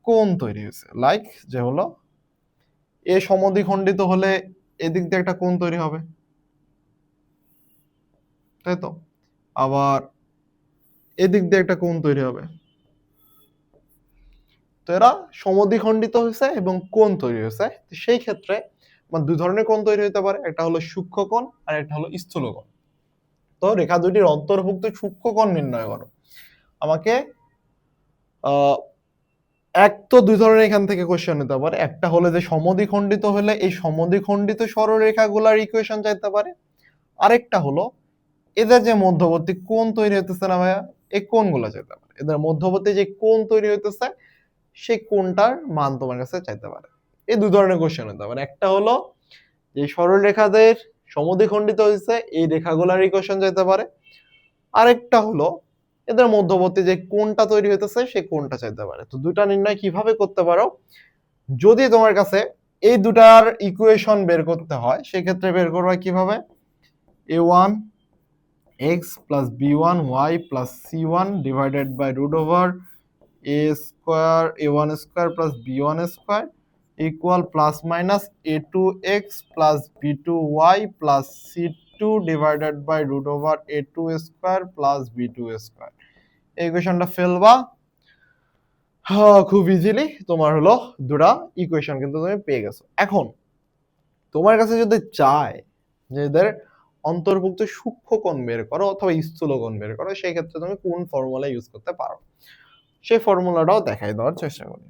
কোণ তৈরি হয়েছে। লাইক যে হলো এ সমদ্বিখণ্ডিত হলে এদিক দিয়ে একটা কোণ তৈরি হবে, তাই তো? আবার এদিক দিয়ে একটা কোণ তৈরি হবে। তো এরা সমদ্বিখণ্ডিত হয়েছে এবং কোণ তৈরি হয়েছে। সেই ক্ষেত্রে আমার দুই ধরনের কোণ তৈরি হতে পারে, একটা হলো সূক্ষ্মকোণ আর একটা হলো স্থূলকোণ। তো রেখা দুটির অন্তর্ভুক্ত সূক্ষ্মকোণ নির্ণয় করো। আমাকে এক তো দুই ধরনের এখান থেকে কোশ্চেন নিতে পারে। একটা হলো যে সমদ্বিখণ্ডিত হলে এই সমদ্বিখণ্ডিত সরলরেখাগুলোর ইকুয়েশন চাইতে পারে। আরেকটা হলো এদের যে মধ্যবর্তী কোণ তৈরি হইতেছে না ভাইয়া, এই কোণগুলো চাইতে পারে। এদের মধ্যবর্তী যে কোণ তৈরি হইতেছে সেই কোণটার মান তোমার কাছে চাইতে পারে। এই দুই ধরনের কোশ্চেন হতে পারে। একটা হলো যে সরলরেখাদের সমদ্বিখণ্ডিত হয়েছে এই রেখাগুলোর ইকুয়েশন চাইতে পারে। আরেকটা হলো এদের মধ্যবর্তী যে কোণটা তৈরি হইতেছে সেই কোণটা চাইতে পারে। তো দুটা নির্ণয় কিভাবে করতে পারো? যদি তোমার কাছে এই দুটার ইকুয়েশন বের করতে হয়, সেক্ষেত্রে বের করবা কিভাবে? a1 x + b1y + c1 divided by √a square a1 square + b1 square equal ± a2x + b2y + c2 divided by √a2 square + b2 square। এই ইকুয়েশনটা ফেলবা, হ্যাঁ, খুব ইজিলি তোমার হলো দুটা ইকুয়েশন কিন্তু তুমি পেয়ে গেছো। এখন তোমার কাছে যদি চায় যে এদের অন্তর্ভুক্ত সূক্ষ্ম কোণ বের করো অথবা স্থূল কোণ বের করো, সেই ক্ষেত্রে তুমি কোন ফর্মুলা ইউজ করতে পারো সেই ফর্মুলাটাও দেখাই দেওয়ার চেষ্টা করি।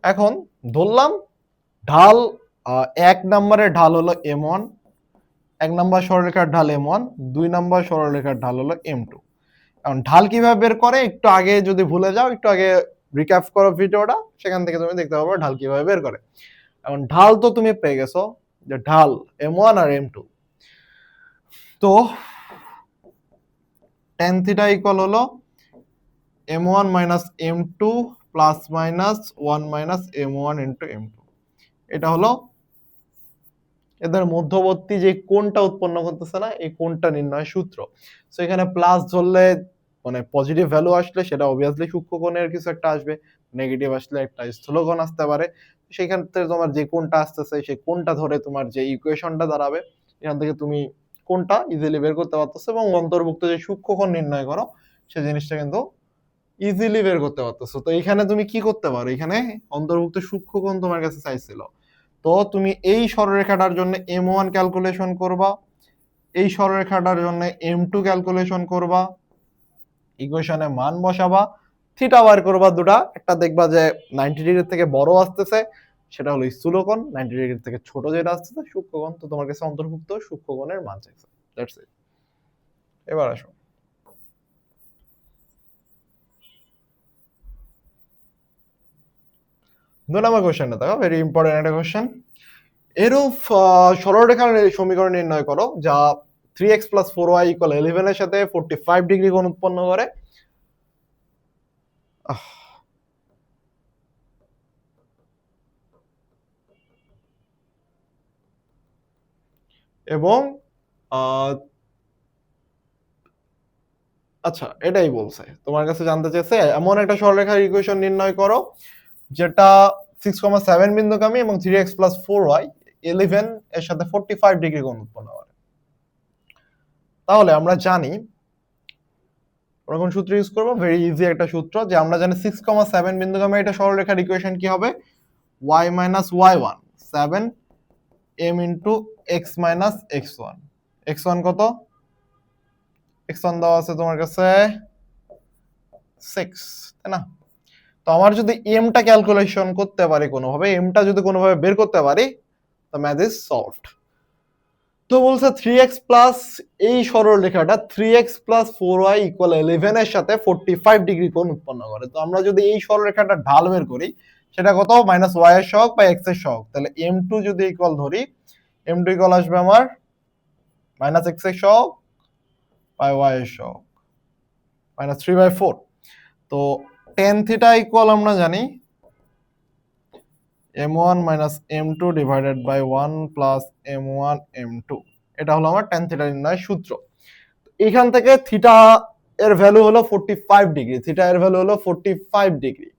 এখন ধরলাম ঢাল 1 নম্বরের ঢাল হলো m1, 1 নম্বর সরলরেখার ঢাল m1, 2 নম্বর সরলরেখার ঢাল হলো m2। এখন ঢাল কিভাবে বের করে একটু আগে যদি ভুলে যাও, একটু আগে রিক্যাপ করো ভিডিওটা, সেখান থেকে তুমি দেখতে পাবে ঢাল কিভাবে বের করে। এখন ঢাল তো তুমি পেয়ে গেছো যে ঢাল m1 আর m2, তো tan থিটা ইকুয়াল হলো m1 minus m2 plus minus 1 minus m1 into m2। এটা হলো এদের মধ্যবর্তী যে কোণটা উৎপন্ন করতেছে না, এই কোণটা নির্ণয় সূত্র। সো এখানে প্লাস ধরলে মানে পজিটিভ ভ্যালু আসলে সেটা অবভিয়াসলি সূক্ষ্ম কোণের কিছু একটা আসবে, নেগেটিভ আসলে একটা স্থূল কোণ আসতে পারে। সেই ক্ষেত্রে তোমার যে কোণটা আসতেছে সেই কোণটা ধরে তোমার যে ইকুয়েশনটা দাঁড়াবে, এখান থেকে তুমি কোণটা ইজিলি বের করতে পারতেছো এবং অন্তর্ভুক্ত যে সূক্ষ্ম কোণ নির্ণয় করো সেই জিনিসটা কিন্তু ইজিলি বের করতে পারতেছো। তো এখানে তুমি কি করতে পারো, এখানে অন্তর্ভুক্ত সূক্ষ্ম কোণ তোমার কাছে চাইছিল, তো তুমি এই সরলরেখাটার জন্য m1 ক্যালকুলেশন করবা, এই সরলরেখাটার জন্য m2 ক্যালকুলেশন করবা, ইকুয়েশনে মান বসাবা, থিটা বার করবা দুটা, একটা দেখবা যে 90 ডিগ্রি থেকে বড় আসতেছে সেটা হলো স্থূলকোণ, 90 ডিগ্রি থেকে ছোট যেটা আসতেছে সূক্ষ্মকোণ। তো তোমার কাছে অন্তর্ভুক্ত সূক্ষ্মকোণের মান চাইছে, দ্যাটস ইট। এবার আসো 2 নম্বর কোশ্চেনটা দেখো, ভেরি ইম্পর্টেন্ট একটা কোশ্চেন। এরূপ সরলরেখার সমীকরণ নির্ণয় করো যা 3x প্লাস 4y ইকুয়াল 11 এর সাথে 45 ডিগ্রি কোণ উৎপন্ন করে। এবং আচ্ছা, এটাই বলছে তোমার কাছে জানতে চেয়েছে এমন একটা সরলরেখার ইকুয়েশন নির্ণয় করো যেটা 6,7 বিন্দুগামী এবং 3x প্লাস 4y 11 এর সাথে 45 ডিগ্রি কোণ উৎপন্ন করে। তাহলে আমরা জানি আমরা কোন সূত্র ইউজ করব, ভেরি ইজি একটা সূত্র, যে আমরা জানি 6,7 বিন্দুগামী একটা সরলরেখার ইকুয়েশন কি হবে, y minus y1 7 m into x minus x1। x1 কত, x1 দেওয়া আছে তোমার কাছে 6, তাই না? তো আমার যদি এমটা ক্যালকুলেশন করতে পারি কোনোভাবে, এমটা যদি কোনোভাবে বের করতে পারি, তো ম্যাথ ইজ সলভড। তো বলছে 3x প্লাস এই সরলরেখাটা 3x প্লাস 4y ইকুয়াল 11 এর সাথে 45 ডিগ্রি কোণ উৎপন্ন করে। তো আমরা যদি এই সরলরেখাটা ঢাল বের করি সেটা কত, মাইনাস y এর সহগ বা x এর সহগ, তাহলে m2 যদি ইকুয়াল ধরি, m2 ইকুয়াল আসবে আমার মাইনাস x এর সহগ বাই y এর সহগ মাইনাস 3/4। তো tan থিটা ইকুয়াল আমরা জানি m1 minus m2 divided by 1 plus m1 m2। এটা হলো আমার tan থিটা নির্ণয়ের সূত্র। এখান থেকে থিটা এর ভ্যালু হলো 45 ডিগ্রি, থিটা এর ভ্যালু হলো 45 ডিগ্রি।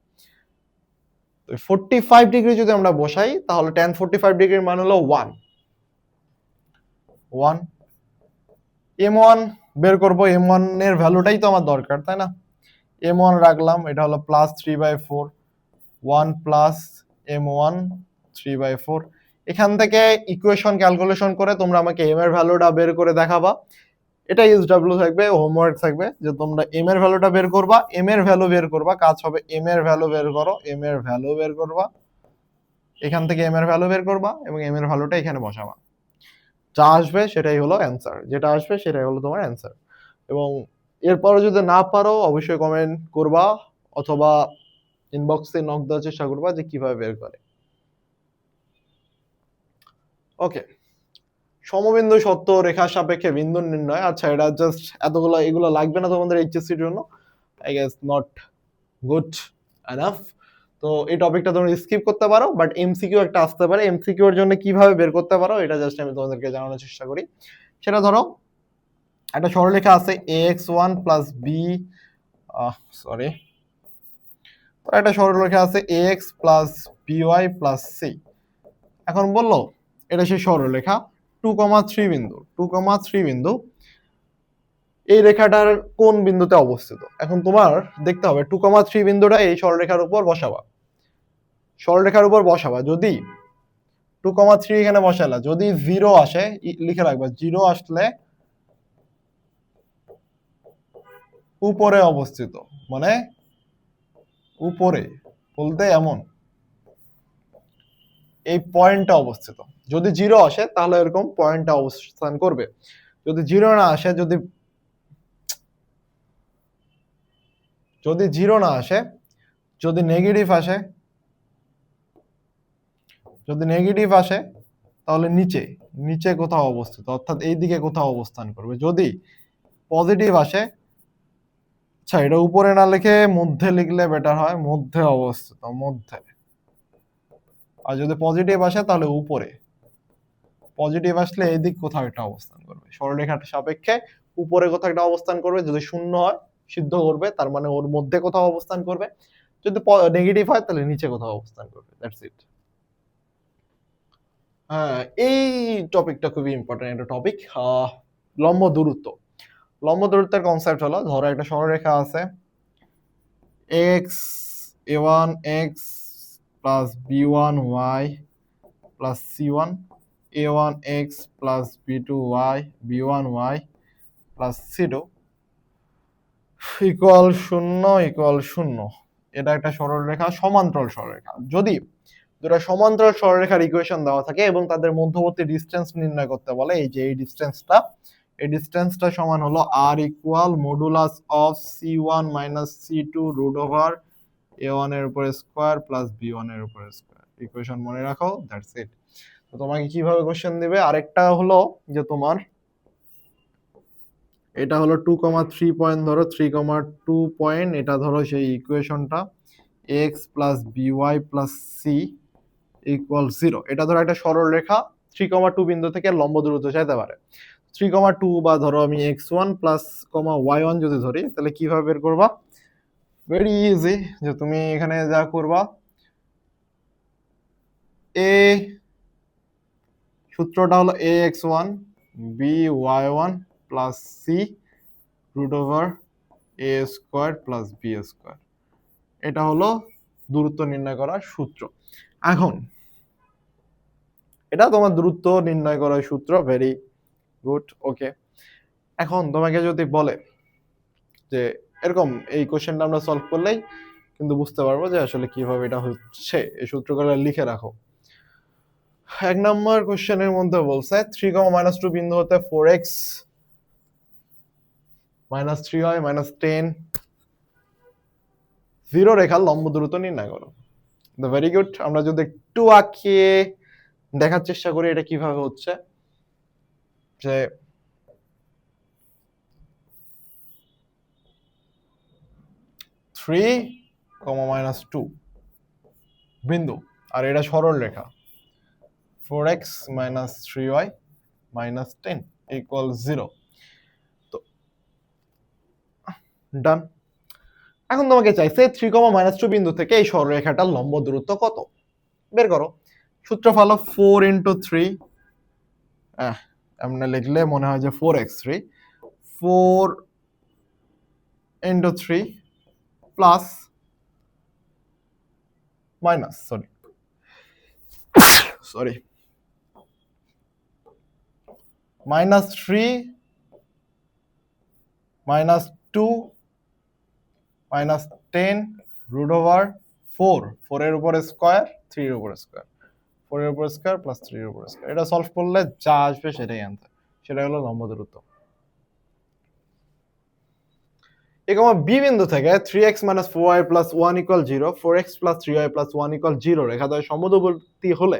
তো 45 ডিগ্রি যদি আমরা বসাই তাহলে tan 45 ডিগ্রির মান হলো 1 1। m1 বের করব, m1 এর ভ্যালুটাই তো আমার দরকার, তাই না? m1 রাখলাম, এটা হলো প্লাস 3/4, 1 প্লাস m1 3/4। এখান থেকে ইকুয়েশন ক্যালকুলেশন করে তোমরা আমাকে m এর ভ্যালুটা বের করে দেখাবা। এটা ইউএসডব্লিউ থাকবে, হোমওয়ার্ক থাকবে যে তোমরা m এর ভ্যালুটা বের করবা, m এর ভ্যালু বের করবা, কাজ হবে m এর ভ্যালু বের করো, m এর ভ্যালু বের করবা, এখান থেকে m এর ভ্যালু বের করবা এবং m এর ভ্যালুটা এখানে বসাবা, যা আসবে সেটাই হলো অ্যান্সার, যেটা আসবে সেটাই হলো তোমার অ্যান্সার। এবং এরপরও যদি না পারো অবশ্যই কমেন্ট করবা অথবা ইনবক্সে নক দেওয়ার চেষ্টা করবা যে কিভাবে বের করে। ওকে, সমবিন্দু সত্য রেখার সাপেক্ষে বিন্দু নির্ণয়। আচ্ছা, এটা জাস্ট এগুলো লাগবে না তোমাদের এইচএসসির জন্য, I guess not good enough. তো এই টপিকটা তোমরা স্কিপ করতে পারো, বাট এমসিকিউ একটা আসতে পারে, এমসিকিউ এর জন্য কিভাবে বের করতে পারো এটা জাস্ট আমি তোমাদেরকে জানানোর চেষ্টা করি। সেটা ধরো একটা সরলরেখা আছে ax1 প্লাস বি, সরি, একটা সরলরেখা আছে ax plus by plus c. এখন বললো এটা সেই সরলরেখা 2,3 বিন্দু, 2,3 বিন্দু এই রেখাটার কোন বিন্দুতে অবস্থিত। এখন তোমার দেখতে হবে 2,3 বিন্দুটা এই সরলরেখার উপর বসাবা, সরলরেখার উপর বসাবা। যদি 2,3 এখানে বসালা, যদি 0 আসে লিখে রাখবা, 0 আসলে উপরে অবস্থিত, মানে উপরে বলতে এমন এই পয়েন্টটা অবস্থিত। যদি 0 আসে তাহলে এরকম পয়েন্টটা অবস্থান করবে। যদি 0 না আসে, যদি 0 না আসে, যদি নেগেটিভ আসে, যদি নেগেটিভ আসে তাহলে নিচে নিচে কোথাও অবস্থিত, অর্থাৎ এই দিকে কোথাও অবস্থান করবে। যদি পজিটিভ আসে, আচ্ছা এটা উপরে না লিখে মধ্যে লিখলে বেটার হয়, মধ্যে অবস্থিত, মধ্যে। আর যদি পজিটিভ আসে তাহলে উপরে, পজিটিভ আসলে এই দিক কোথাও একটা অবস্থান করবে, সরলরেখার সাপেক্ষে উপরে কোথাও একটা অবস্থান করবে। যদি শূন্য হয় সিদ্ধ করবে, তার মানে ওর মধ্যে কোথাও অবস্থান করবে। যদি নেগেটিভ হয় তাহলে নিচে কোথাও অবস্থান করবে। That's it. হ্যাঁ, এই টপিকটা খুবই ইম্পর্টেন্ট একটা টপিক। লম্ব দূরত্ব। লম্ব দূরত্বের কনসেপ্ট হলো, ধরো একটা সরলরেখা আছে, x a1 x plus b1 y plus c1, a1 x plus b2 y b1 y plus c2 equal 0 equal 0। এটা একটা সরলরেখা, সমান্তরাল সরলরেখা। যদি দুটো সমান্তরাল সরলরেখার ইকুয়েশন দেওয়া থাকে এবং তাদের মধ্যবর্তী ডিসটেন্স নির্ণয় করতে বলে, এই যে এই ডিসটেন্সটা, এই ডিসটেন্সটা সমান হলো r equal modulus of c1 minus c2 root over a1 এর উপরে স্কয়ার প্লাস b1 এর উপরে স্কয়ার। ইকুয়েশন মনে রাখো, দ্যাটস ইট। তো তোমাকে কিভাবে কোশ্চেন দিবে, আরেকটা হলো যে তোমার এটা হলো 2,3 পয়েন্ট, ধরো 3,2 পয়েন্ট, এটা ধরো সেই ইকুয়েশনটা x plus by plus c equal 0। এটা ধরো একটা সরল রেখা 3,2 বিন্দু থেকে লম্ব দূরত্ব চাইতে পারে। 3,2 বা ধরো আমি x1 প্লাস y1 যদি ধরি, তাহলে কিভাবে বের করবা? ভেরি ইজি, যে তুমি এখানে যা করবা, a সূত্রটা হলো ax1 by1 প্লাস c রুট ওভার a square plus b square. এটা হলো দূরত্ব নির্ণয় করার সূত্র। এখন এটা তোমার দূরত্ব নির্ণয় করার সূত্র, ভেরি গুড, ওকে। এখন তোমাকে যদি বলে যে এরকম এই কোশ্চেনটা আমরা সলভ করলেই কিন্তু বুঝতে পারবো যে আসলে কিভাবে এটা হচ্ছে, এই সূত্রগুলো লিখে রাখো। 1 নম্বর কোশ্চেনের মধ্যে বলছে 3,-2 বিন্দু হতে 4x মাইনাস 3y মাইনাস 10 0 রেখার লম্ব দূরত্ব নির্ণয় করো। Very good. আমরা যদি একটু আঁকিয়ে দেখার চেষ্টা করি এটা কিভাবে হচ্ছে, যে 3,-2 বিন্দু, আর এটা সরল রেখা 4x minus 3y minus 10 equal 0। তো ডান। এখন তোমাকে চাইছে 3,-2 বিন্দু থেকে এই সরলরেখাটার লম্ব দূরত্ব কত, বের করো। সূত্র ফলো 4 ইন্টু 3, এমনি লিখলে মনে হয় যে 4x3, 4 into 3 plus minus sorry minus 3 minus 2 minus 10 root over 4 এর উপরে স্কয়ার 3 এর উপরে স্কয়ার, 4 এর উপরে স্কয়ার প্লাস 3 এর উপরে স্কয়ার। এটা সলভ করলে যা আসবে সেটাই অ্যান্সার, সেটা হলো লম্ব দূরত্ব। a, b বিন্দু থেকে 3x minus 4y plus 1 equal 0, 4x plus 3y plus 1 equal 0 রেখাদ্বয় সমদূরবর্তী হলে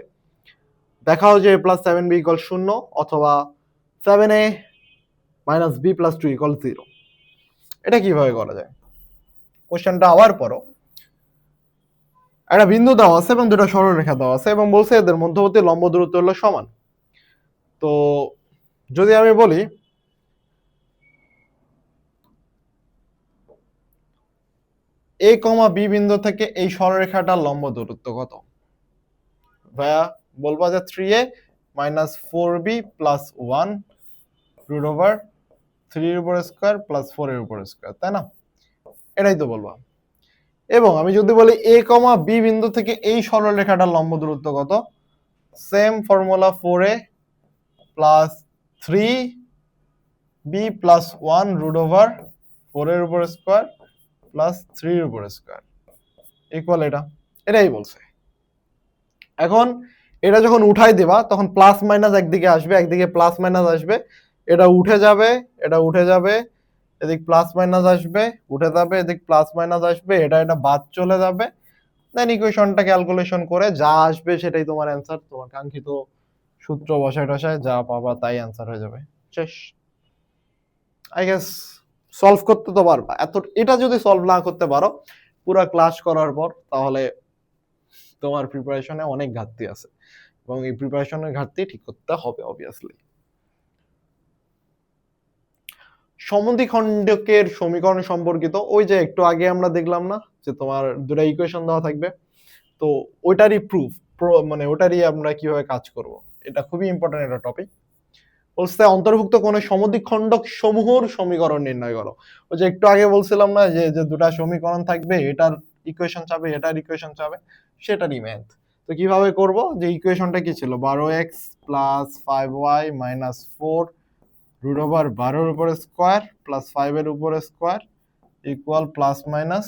দেখাও যে a plus 7b equal 0 অথবা 7a minus b plus 2 equal 0। এটা কিভাবে করা যায়? কোশ্চেনটা আবার পড়ো। একটা বিন্দু দেওয়া আছে এবং দুটো সরলরেখা দেওয়া আছে এবং বলছে এদের মধ্যবর্তী লম্ব দূরত্ব হলো সমান। তো যদি আমি বলি a, b বিন্দু থেকে এই সরলরেখাটার লম্ব দূরত্ব কত, ভাইয়া বলবা যে 3a minus 4b plus 1 root over 3 এর উপর স্কয়ার প্লাস 4 এর উপর স্কয়ার, তাই না? এটাই তো বলবা। এবং আমি যদি বলি a, b বিন্দু থেকে এই সরলরেখাটার লম্ব দূরত্ব কত, same formula 4a plus 3b plus 1 root over 4 এর উপর স্কয়ার প্লাস 3 এর উপর স্কয়ার ইকুয়াল এটাই বলছে। এখন এটা যখন উঠাই দেবা তখন প্লাস মাইনাস একদিকে আসবে, একদিকে প্লাস মাইনাস আসবে, এটা উঠে যাবে, এটা উঠে যাবে, এদিক প্লাস মাইনাস আসবে, উঠে যাবে, এদিক প্লাস মাইনাস আসবে, এটা বাদ চলে যাবে, দেন ইকুয়েশনটা ক্যালকুলেশন করে যা আসবে সেটাই তোমার অ্যান্সার। তোমার কাঙ্ক্ষিত সূত্র বসায় টসায় যা পাবা তাই অ্যান্সার হয়ে যাবে, শেষ। আই গেস সলভ করতে তো পারবা। এটা যদি সলভ না করতে পারো পুরো ক্লাস করার পর, তাহলে তোমার প্রিপারেশনে অনেক ঘাটতি আছে এবং এই প্রিপারেশনের ঘাটতি ঠিক করতে হবে অবভিয়াসলি। সমদ্বিখণ্ডকের সমীকরণ সম্পর্কিত ওই যে একটু আগে আমরা দেখলাম না যে তোমার দুটো ইকুয়েশন দেওয়া থাকবে, তো ওইটারই প্রুফ, মানে ওটারই আমরা কিভাবে কাজ করব, এটা খুবই ইম্পর্টেন্ট একটা টপিক। বলছে অন্তর্ভুক্ত কোন সমদ্বিখণ্ডক সমূহের সমীকরণ নির্ণয় করো। ওই যে একটু আগে বলছিলাম না যে দুটা সমীকরণ থাকবে, এটার ইকুয়েশন চাবে, এটার ইকুয়েশন চাবে, সেটারই ম্যাথ। তো কিভাবে করব, যে ইকুয়েশনটা কি ছিল, 12x plus 5y minus 4 root over 12 এর উপর স্কয়ার প্লাস 5 এর উপর square equal plus minus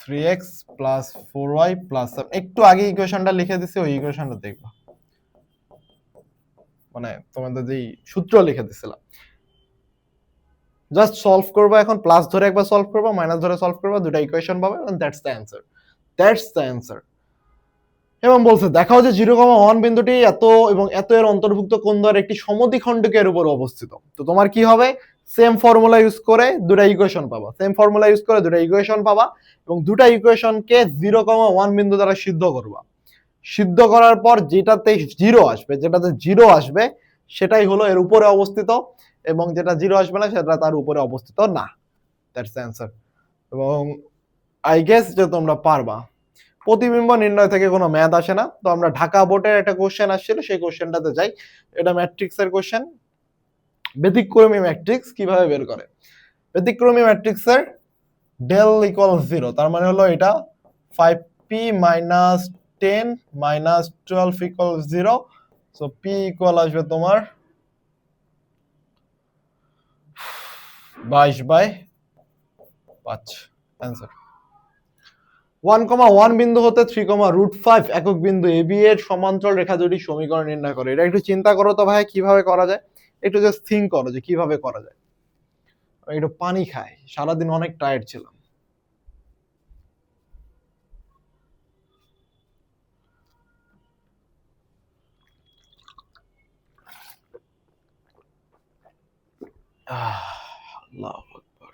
3x plus 4y plus, একটু আগে ইকুয়েশনটা লিখে দিছি, ওই ইকুয়েশনটা দেখবা, মানে তোমাদের যেই সূত্র লিখে দিছিলাম জাস্ট সলভ করবা। এখন প্লাস ধরে একবার সলভ করবা, মাইনাস ধরে সলভ করবা, দুটো ইকুয়েশন পাবে, that's the answer, that's the answer. এবং বলছে দেখাও যে 0,1 বিন্দুটি এত এবং এত এর অন্তর্ভুক্ত কোণ দ্বারা একটি সমদ্বিখণ্ডকের উপর অবস্থিত। তো তোমার কি হবে, সেম ফর্মুলা ইউজ করে দুটো ইকুয়েশন পাবা, সেম ফর্মুলা ইউজ করে দুটো ইকুয়েশন পাবা এবং দুটো ইকুয়েশনকে 0,1 বিন্দু দ্বারা সিদ্ধ করবা। সিদ্ধ করার পর যেটাতে জিরো আসবে সেটাই হলো এর উপরে অবস্থিত, এবং যেটা জিরো আসবে না সেটা তার উপরে অবস্থিত না। That's the answer. এবং আই গেস যে তোমরা পারবা। প্রতিবিম্ব নির্ণয় থেকে কোনো ম্যাথ আসে না, তো আমরা ঢাকা বোর্ডের একটা কোশ্চেন আসছিল, সেই কোশ্চেনটাতে যাই। এটা ম্যাট্রিক্সের কোশ্চেন, ব্যতিক্রমী ম্যাট্রিক্স কিভাবে বের করে। ব্যতিক্রমী ম্যাট্রিক্সের ডেল ইকুয়াল 0, তার মানে হলো এটা 5p minus 10 minus 12 equal 0, so p equal আসবে তোমার 22/5 অ্যান্সার। 1,1 বিন্দু হতে 3,5 একক বিন্দু AB এর সমান্তরাল রেখা দুটির সমীকরণ নির্ণয় করে। এটা একটু চিন্তা করো তো ভাই কিভাবে করা যায়, একটু জাস্ট থিঙ্ক করো যে কিভাবে করা যায়। একটু পানি খাই, সারাদিন অনেক টায়ার্ড ছিলাম। আল্লাহু আকবার।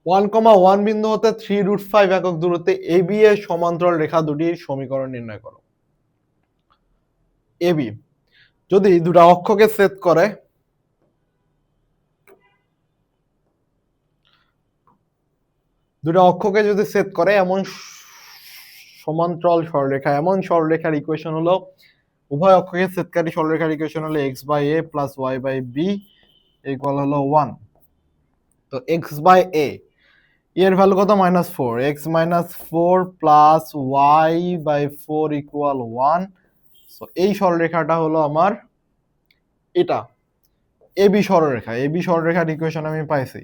ওয়ান কমা ওয়ান বিন্দু হতে 3√5 একক দূরত্বে এবি এর সমান্তরাল রেখা দুটির সমীকরণ নির্ণয় করো। এবি যদি দুটা অক্ষকে ছেদ করে, যদি ছেদ করে এমন সমান্তরাল সরলরেখা, এমন সরলরেখার ইকুয়েশন হলো, উভয় অক্ষকে ছেদকারী সরলরেখার ইকুয়েশন হলো x/a প্লাস y/b ইকুয়াল হলো 1। তো x/a এর ভ্যালু কত, -4, x -4 plus y/4 equal 1। So এই সরলরেখাটা হলো আমার এটা এবি সরলরেখা। এবি সরলরেখার ইকুয়েশন আমি পাইছি।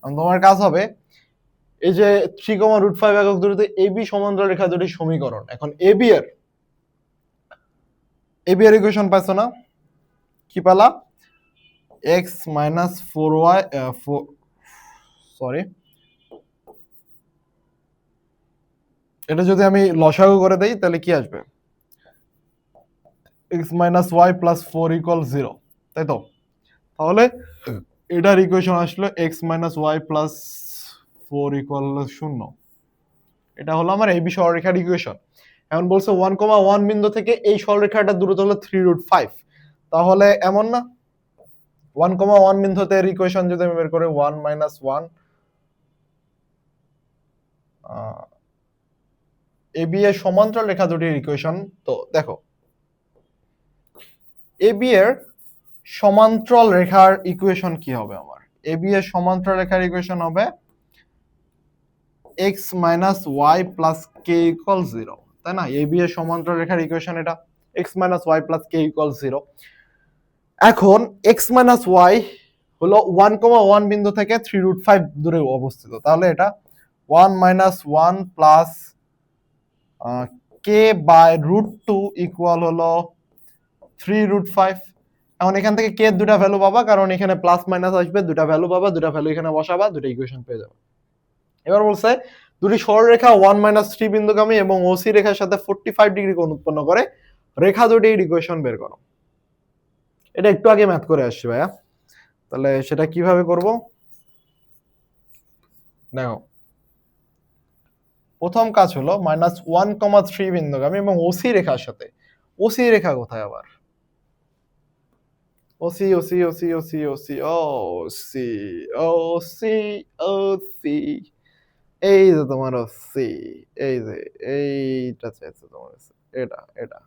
তোমার কাজ হবে এই যে 3,5 একক দূরত্বে এবি সমান্তরাল রেখা দুটির সমীকরণ। এখন এবি এর ইকুয়েশন পাইছো না, কি পেলা, x -4y সরি, এটা যদি আমি লসাগু করে দেই তাহলে কি আসবে, x - y + 4 = 0, তাই তো? তাহলে এটার ইকুয়েশন আসলো x - y + 4 = 0। এটা হলো আমার এবি সরলরেখার ইকুয়েশন। এখন বলছে 1,1 বিন্দু থেকে এই সরলরেখাটার দূরত্ব হলো 3√5, তাহলে এমন না 1,1 বিন্দুতে এর ইকুয়েশন যদি আমি বের করি 1 - 1 AB এর সমান্তরাল রেখা দুটির ইকুয়েশন। তো দেখো AB এর সমান্তরাল রেখার ইকুয়েশন কি হবে আমার? AB এর সমান্তরাল রেখার ইকুয়েশন হবে x - y + k = 0, তাই না? AB এর সমান্তরাল রেখার ইকুয়েশন এটা x - y + k = 0। এখন x - y হলো 1,1 বিন্দু থেকে 3√5 দূরে অবস্থিত, তাহলে এটা 1 - 1 + k/√2 ইকুয়াল হলো 3√5। এখন এখান থেকে k এর দুটো ভ্যালু পাবা, কারণ এখানে প্লাস মাইনাস আসবে, দুটো ভ্যালু পাবা, দুটো ভ্যালু এখানে বসাবা, দুটো ইকুয়েশন পেয়ে যাবে। এবার বলছে দুটি সরলরেখা 1 - 3 বিন্দুগামী এবং OC রেখার সাথে 45 ডিগ্রি কোণ উৎপন্ন করে, রেখা দুটির ইকুয়েশন বের করো। এটা একটু আগে ম্যাথ করে আসছি ভাইয়া, তাহলে সেটা কিভাবে করব? দেখো প্রথম কাজ হলো -1,3 বিন্দুগামী এবং OC রেখার সাথে, OC রেখা কোথায় আবার? OC OC OC OC OC OC OC OC এই যে তোমার OC, এই যে এইটা চাইছে তোমার, এটা এটা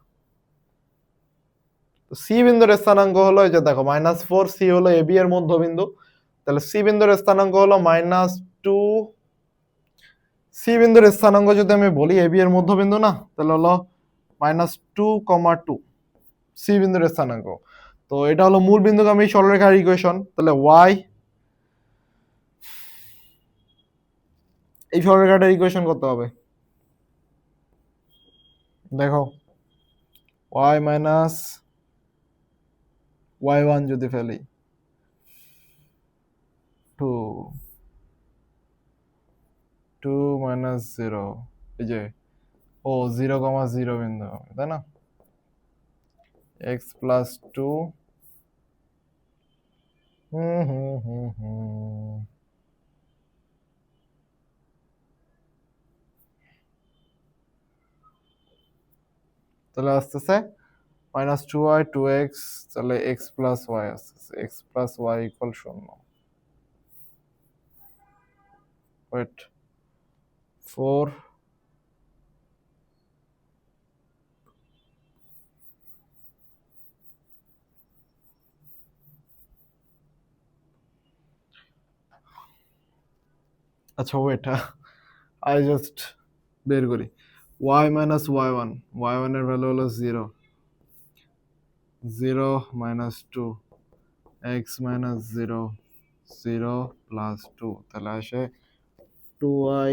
তো সি বিন্দুর স্থানাঙ্ক হলো, এই যে দেখো -4, সি হলো AB এর মধ্যবিন্দু, তাহলে সি বিন্দুর স্থানাঙ্ক হলো -2। সি বিন্দুর স্থানাঙ্ক যদি আমি বলি, AB এর মধ্যবিন্দু না, তাহলে হলো -2,2 সি বিন্দুর স্থানাঙ্ক। তো এটা হলো মূল বিন্দুগামী সরলরেখার ইকুয়েশন, তাহলে y, এই সরলরেখাটার ইকুয়েশন কত হবে? দেখো y - y1 যদি ফেলি 2 - 0, এই যে 0,0 বিন্দু, তাই না? x + 2 তাহলে আসতেছে -2y 2x, তাহলে x + y আসতেছে, x + y = 0। ওয়েট 4 আচ্ছা ওয়েট, আই জাস্ট বের করি। y - y1, y1 এর ভ্যালু হলো 0, 0 - 2, x - 0, 0 + 2, তাহলে আসে 2y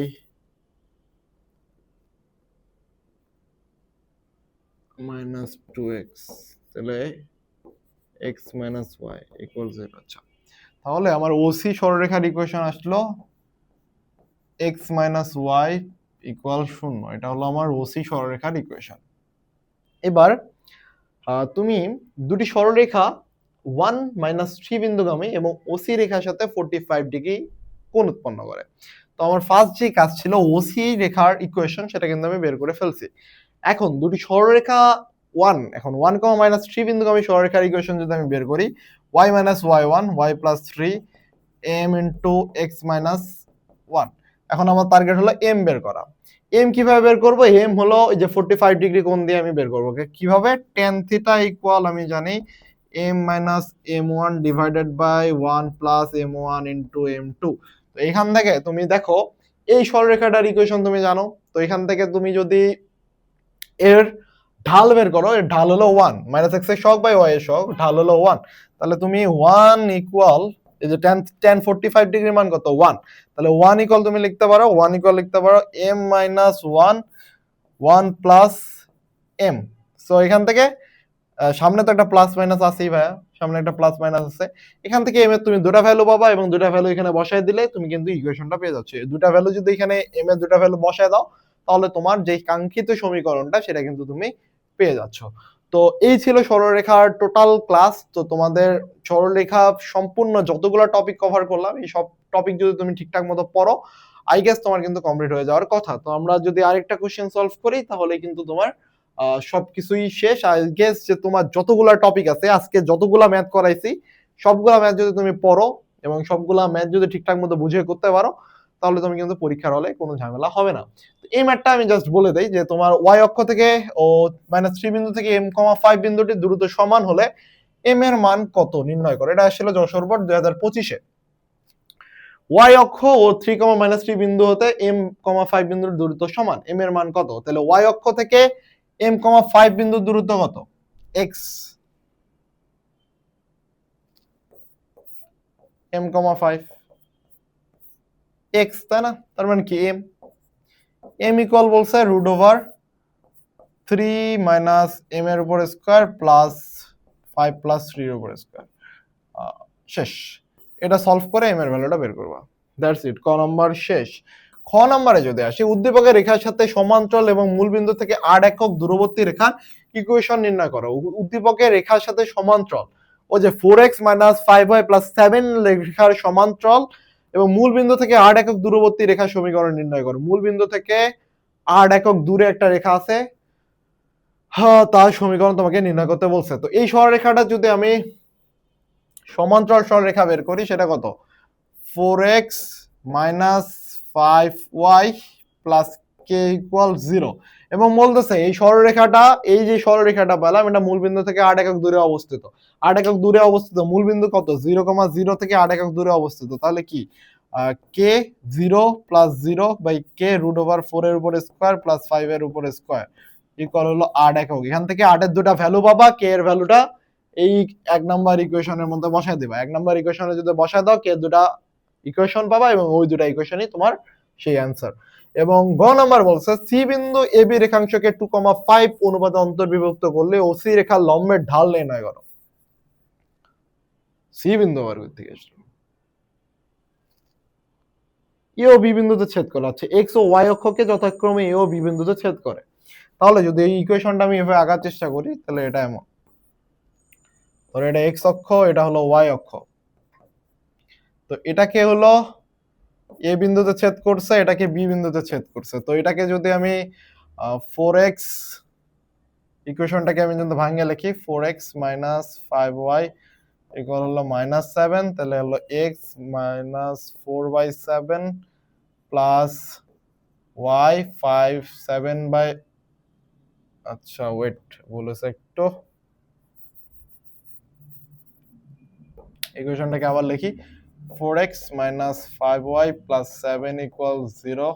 - 2x, তাহলে x - y = 0। আচ্ছা, তাহলে আমার OC সরলরেখার ইকুয়েশন আসলো x - y = 0, এটা হলো আমার OC সরলরেখার ইকুয়েশন। এবার তুমি দুটি সরলরেখা 1 - 3 বিন্দুগামী এবং OC রেখার সাথে 45 ডিগ্রি কোণ উৎপন্ন করে। তো আমার ফার্স্ট যে কাজ ছিল OC রেখার ইকুয়েশন, সেটা কিন্তু আমি বের করে ফেলছি। এখন দুটি সরলরেখা 1, এখন 1, -3 বিন্দুগামী সরলরেখার ইকুয়েশন যদি আমি বের করি, y - y1, y + 3 m * x - 1। এখন আমার টার্গেট হলো m বের করা। m কিভাবে বের করব? m হলো এই যে 45 ডিগ্রি কোণ দিয়ে আমি বের করব। কিভাবে? tan θ ইকুয়াল আমি জানি m - m1 divided by 1 + m1 * m2। তো এখান থেকে তুমি দেখো এই সরলরেখাটার ইকুয়েশন তুমি জানো, তো এখান থেকে তুমি যদি এর ঢাল বের করো, এর ঢাল হলো 1, -x এর সহগ বাই y এর সহগ, ঢাল হলো 1, তাহলে তুমি 1 ইকুয়াল এই যে tan 45 ডিগ্রির মান কত? 1, তাহলে 1 ইকুয়াল তুমি লিখতে পারো, 1 ইকুয়াল লিখতে পারো m - 1 1 + m। সো এখান থেকে সামনে তো একটা প্লাস মাইনাস আছেই ভাইয়া, সামনে একটা প্লাস মাইনাস আছে, এখান থেকে m এর তুমি দুটো ভ্যালু পাবা এবং দুটো ভ্যালু এখানে বসায় দিলে তুমি কিন্তু ইকুয়েশনটা পেয়ে যাচ্ছ। এই দুটো ভ্যালু যদি এখানে m এর দুটো ভ্যালু বসায় দাও, তাহলে তোমার যে কাঙ্ক্ষিত সমীকরণটা সেটা কিন্তু তুমি পেয়ে যাচ্ছ। তো এই ছিল সরলরেখার টোটাল ক্লাস। তো তোমাদের সরলরেখা সম্পূর্ণ যতগুলো টপিক কভার করলাম, এই সব টপিক যদি তুমি ঠিকঠাক মতো পড়ো, আই গেস তোমার কিন্তু কমপ্লিট হয়ে যাওয়ার কথা। তো আমরা যদি আরেকটা কোশ্চেন সলভ করি, তাহলে কিন্তু তোমার সবকিছুই শেষ। আই গেস যে তোমার যতগুলা টপিক আছে, আজকে যতগুলা ম্যাথ করাইছি সবগুলা ম্যাথ যদি তুমি পড়ো এবং সবগুলা ম্যাথ যদি ঠিকঠাক মতো বুঝে করতে পারো, তাহলে তুমি কিন্তু পরীক্ষার হলে কোনো ঝামেলা হবে না। এই ম্যাথটা আমি জাস্ট বলে দেই যে তোমার ওয়াই অক্ষ থেকে ও -3 বিন্দু থেকে m,5 বিন্দুটি দ্রুত সমান হলে এম এর মান কত নির্ণয় করো। এটা আসলে যশোর বোর্ড 2025-এ। ওয়াই অক্ষ ও 3, -3 বিন্দু হতে m,5 বিন্দুর দূরত্ব সমান, এম এর মান কত? তাহলে ওয়াই অক্ষ থেকে m,5 বিন্দুর দূরত্ব কত? x m,5 x, তাই না? তার মানে কি m ইকুয়াল বলছে √3 - m এর উপর স্কয়ার প্লাস 5 + 3 এর উপর স্কয়ার। শেষ। এটা সলভ করে m এর ভ্যালুটা বের করবা। That's it. ক নাম্বার শেষ। খ নাম্বারে যদি আসি, উদ্দীপকের রেখার সাথে সমান্তরাল এবং মূল বিন্দু থেকে 8 একক দূরবর্তী রেখার ইকুয়েশন নির্ণয় করো। উদ্দীপকের রেখার সাথে সমান্তরাল, ও যে 4x - 5y + 7 রেখার সমান্তরাল এবং মূল বিন্দু থেকে 8 একক দূরবর্তী রেখার সমীকরণ নির্ণয় করো। মূল বিন্দু থেকে 8 একক দূরে একটা রেখা আছে, হ্যাঁ, তার সমীকরণ তোমাকে নির্ণয় করতে বলছে। তো এই সরলরেখাটা যদি আমি সমান্তরাল সরলরেখা বের করি, সেটা কত? 4x - 5y + k = 0। এবং বলতেছে এই সরলরেখাটা, এই যে সরলরেখাটা পেলাম, এটা মূল বিন্দু থেকে 8 একক দূরে অবস্থিত। 8 একক দূরে অবস্থিত, মূল বিন্দু কত? 0,0 থেকে 8 একক দূরে অবস্থিত। তাহলে কি k 0 + 0 / k √4 এর উপর স্কয়ার প্লাস 5 এর উপর স্কয়ার ইকুয়াল হলো 8 একক। এখান থেকে 8 এর দুটো ভ্যালু পাবা, k এর ভ্যালুটা এই 1 নাম্বার ইকুয়েশনের মধ্যে বসায় দিবা। 1 নাম্বার ইকুয়েশনে যদি বসায় দাও, k এর দুটো ইকুয়েশন পাবা এবং ওই দুটো ইকুয়েশনই তোমার সেই অ্যানসার। এবং গ নাম্বার বলছে সি বিন্দু এবি রেখাংশকে 2,5 অনুপাতে অন্তর্বিভক্ত করলে ওসি রেখার লম্বের ঢাল নির্ণয় করো। সি বিন্দু বর্গের থেকে এ ও বি বিন্দুতে ছেদ করে। আচ্ছা, এক্স ও ওয়াই অক্ষকে যথাক্রমে এ ও বি বিন্দুতে ছেদ করে। তাহলে যদি এই ইকুয়েশনটা আমি এভাবে আঁকার চেষ্টা করি, তাহলে এটা এমন, ধরো এটা এক্স অক্ষ, এটা হলো ওয়াই অক্ষ। তো এটাকে হলো এ বিন্দুতে ছেদ করছে, এটাকে বি বিন্দুতে ছেদ করছে। তো এটাকে যদি আমি 4x ইকুয়েশনটাকে আমি যদি ভাঙিয়ে লিখি, 4x - 5y ইকুয়াল হলো -7, তাহলে হলো x - 4/7 প্লাস y 5/7 বাই, আচ্ছা ওয়েট, বলেছে একটু, ইকুয়েশনটাকে আবার লিখি, 4x - 5y + 7 = 0।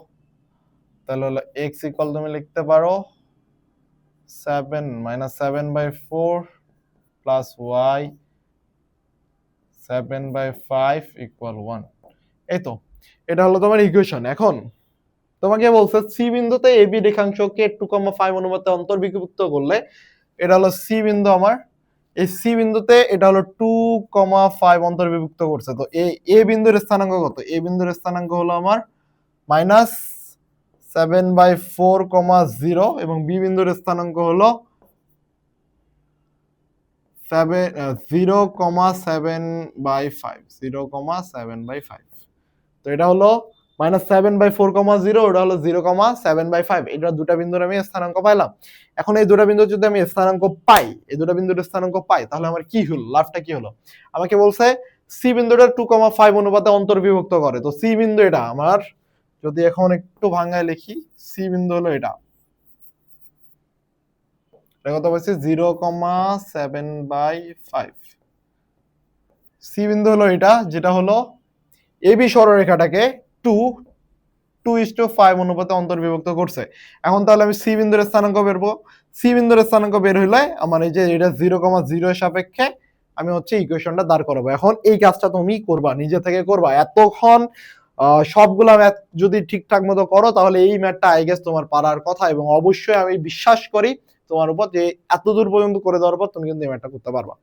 তাহলে হলো x ইকুয়াল তুমি লিখতে পারো 7 - 7/4 প্লাস y 7/5 = 1। এই তো, এটা হলো তোমার ইকুয়েশন। এখন তোমাকে বলছে সি বিন্দুতে এবি রেখাংশকে 2,5 অনুপাতে অন্তর্বিভক্ত করলে, এটা হলো সি বিন্দু আমার, এই সি বিন্দুতে এটা হলো 2,5 অন্তর্বিভক্ত করছে। তো এ বিন্দুর স্থানাঙ্ক কত? এ বিন্দুর স্থানাঙ্ক হলো আমার -7/4, 0 এবং বি বিন্দুর স্থানাঙ্ক হলো 0,7/5, 0,7/5। তো এটা হলো -7/4, ওটা হলো 0,7/5। এটা দুটো বিন্দুর আমি স্থানাঙ্ক পাইলাম। এখন এই দুটো বিন্দুর যদি আমি স্থানাঙ্ক পাই, এই দুটো বিন্দুর স্থানাঙ্ক পাই, তাহলে আমার কি হলো, লাভটা কি হলো? আমাকে বলছে সি বিন্দুটা 2,5 অনুপাতে অন্তর্বিভক্ত করে। তো সি বিন্দু এটা আমার, যদি এখন একটু ভাঙায় লিখি, সি বিন্দু হলো এটা, কত বলছি? 0,7/5। সি বিন্দু হলো এটা, যেটা হলো এবি সরলরেখাটাকে 2:5 অনুপাতে অন্তর্বিভক্ত করছে। এখন তাহলে আমি সি বিন্দুর স্থানাঙ্ক বেরবো। সি বিন্দুর স্থানাঙ্ক বের হইলে আমার এই যে এটা 0,0 এর সাপেক্ষে আমি হচ্ছে ইকুয়েশনটা দাঁড় করাবো। এখন এই কাজটা তুমি করবা, নিজে থেকে করবা। এতক্ষণ সবগুলা ম্যাথ যদি ঠিকঠাক মতো করো, তাহলে এই ম্যাথটা আই গেস তোমার পারার কথা। এবং অবশ্যই আমি বিশ্বাস করি তোমার উপর যে এত দূর পর্যন্ত করে দেওয়ার পর তুমি কিন্তু এই ম্যাথটা করতে পারবা।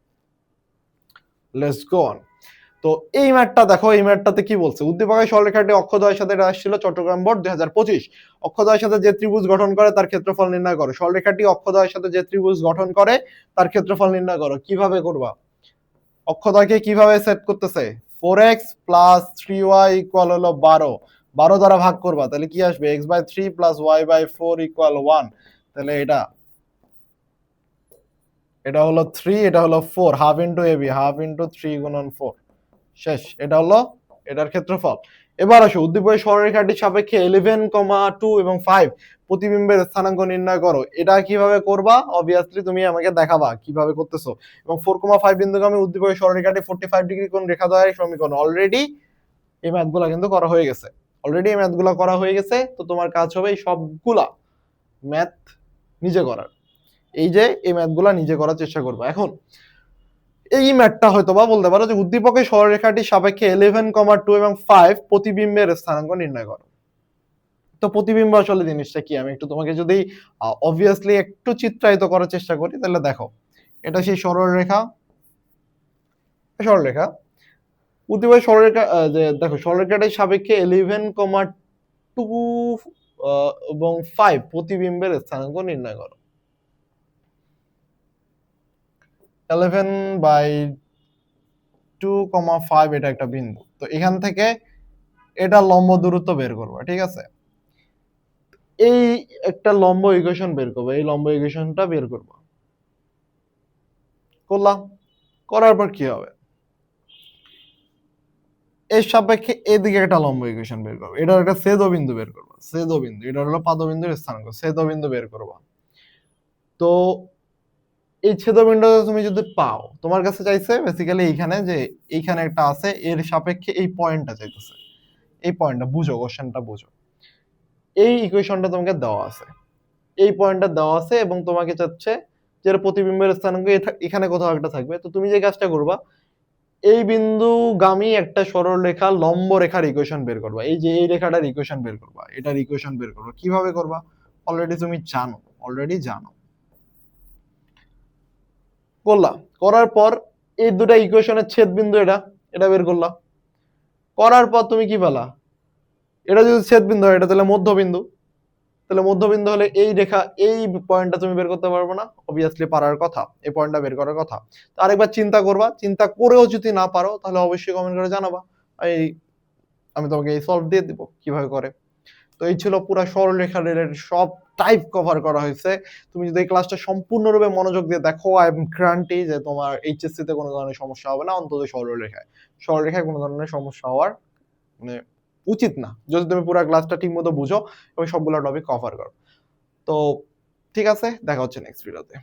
Let's go on. তো এই ম্যাথটা দেখো, এই ম্যাথটাতে কি বলছে? উদ্দীপকের সরলরেখাটি অক্ষদ্বয়ের সাথে আসছিল চট্টগ্রাম বোর্ড 2025। অক্ষদ্বয়ের সাথে যে ত্রিভুজ গঠন করে তার ক্ষেত্রফল নির্ণয় করো। সরলরেখাটি অক্ষদ্বয়ের সাথে যে ত্রিভুজ গঠন করে তার ক্ষেত্রফল নির্ণয় করো। কিভাবে করবা? অক্ষদ্বয়কে কিভাবে সেট করতেছে? 4x + 3y = হলো 12। 12 দ্বারা ভাগ করবা, তাহলে কি আসবে? x/3 + y/4 = 1। তাহলে এটা এটা হলো 3, এটা হলো 4, half into a b, half into 3 গুণন 4, শেষ। এটা হলো এটার ক্ষেত্রফল। এবার আসো উদ্দীপকের সরলরেখাটির সাপেক্ষে 11,2 এবং 5 প্রতিবিম্বের স্থানাঙ্ক নির্ণয় করো। এটা কিভাবে করবা? অবভিয়াসলি তুমি আমাকে দেখাবা কিভাবে করতেছো। এবং 4,5 বিন্দুগামী উদ্দীপকের সরলরেখাটি 45 ডিগ্রি কোণ রেখা দ্বয়ের সমীকরণ। অলরেডি এই ম্যাথগুলা কিন্তু করা হয়ে গেছে, অলরেডি এই ম্যাথগুলা করা হয়ে গেছে। তো তোমার কাজ হবে এই সবগুলা ম্যাথ নিজে করার। এই যে এই ম্যাথগুলা নিজে করার চেষ্টা করবো। এখন এই ম্যাথটা হয়তো বা বলতে পারো যে উদ্দীপকের সরলরেখাটির সাপেক্ষে 11,2 এবং 5 প্রতিবিম্বের স্থানাঙ্ক নির্ণয় করো। তো প্রতিবিম্ব আসলে জিনিসটা কি, আমি একটু তোমাকে যদি অবভিয়াসলি একটু চিত্রায়িত করার চেষ্টা করি, তাহলে দেখো এটা সেই সরলরেখা, সরলরেখা উদ্দীপকের সরলরেখা যে দেখো সরলরেখাটির সাপেক্ষে 11,2 এবং 5 প্রতিবিম্বের স্থানাঙ্ক নির্ণয় করো। 11/2,5 এটা একটা বিন্দু। তো এখান থেকে এটা লম্ব দূরত্ব বের করবো, ঠিক আছে। এই একটা লম্ব ইকুয়েশন বের করবো, এই লম্ব ইকুয়েশনটা বের করবো। করলাম, করার পর কি হবে? এর সাপেক্ষে এদিকে একটা লম্ব ইকুয়েশন বের করবো, এটার একটা ছেদবিন্দু বের করবো, ছেদবিন্দু, এটা হলো পাদবিন্দুর স্থানাঙ্ক, ছেদবিন্দু বের করবো। তো এই ছেদবিন্দুটা তুমি যদি পাও, তোমার কাছে চাইছে বেসিক্যালি এইখানে যে এইখানে একটা আছে, এর সাপেক্ষে এই পয়েন্টটা চাইতেছে, এই পয়েন্টটা বুঝো, কোশ্চেনটা বুঝো। এই ইকুয়েশনটা তোমাকে দেওয়া আছে, এই পয়েন্টটা দেওয়া আছে এবং তোমাকে চাচ্ছে যে প্রতিবিম্বের স্থানাঙ্ক এখানে কোথাও একটা থাকবে। তো তুমি যে কাজটা করবা, এই বিন্দুগামী একটা সরল রেখা লম্ব রেখার ইকুয়েশন বের করবা। এই যে এই রেখাটার ইকুয়েশন বের করবা, এটার ইকুয়েশন বের করবা। কিভাবে করবা অলরেডি তুমি জানো, অলরেডি জানো। করলা, করার পর এই দুটা ইকুয়েশনের ছেদ বিন্দু এটা, এটা বের করলা। করার পর তুমি কি পেলা? এটা যদি ছেদ বিন্দু হয়, এটা তাহলে মধ্যবিন্দু। তাহলে মধ্যবিন্দু হলে এই রেখা, এই পয়েন্টটা তুমি বের করতে পারবে না? অবভিয়াসলি পারার কথা, এই পয়েন্টটা বের করার কথা। তো আরেকবার চিন্তা করবা, চিন্তা করেও যদি না পারো তাহলে অবশ্যই কমেন্ট করে জানাবা, এই আমি তোমাকে এই সলভ দিয়ে দিব কিভাবে করে। তো এই ছিল পুরো সরলরেখা রিলেটেড সব টাইপ কভার করা হয়েছে। তুমি যদি এই ক্লাসটা সম্পূর্ণরূপে মনোযোগ দিয়ে দেখো, আই এম গ্যারান্টি যে তোমার এইচএসসি তে কোনো ধরনের সমস্যা হবে না, অন্তত সরলরেখায়, সরলরেখায় কোনো ধরনের সমস্যা হওয়ার মানে উচিত না, যদি তুমি পুরো ক্লাসটা ঠিক মতো বুঝো এবং সবগুলো টপিক কভার করো। তো ঠিক আছে, দেখা হচ্ছে নেক্সট ভিডিওতে।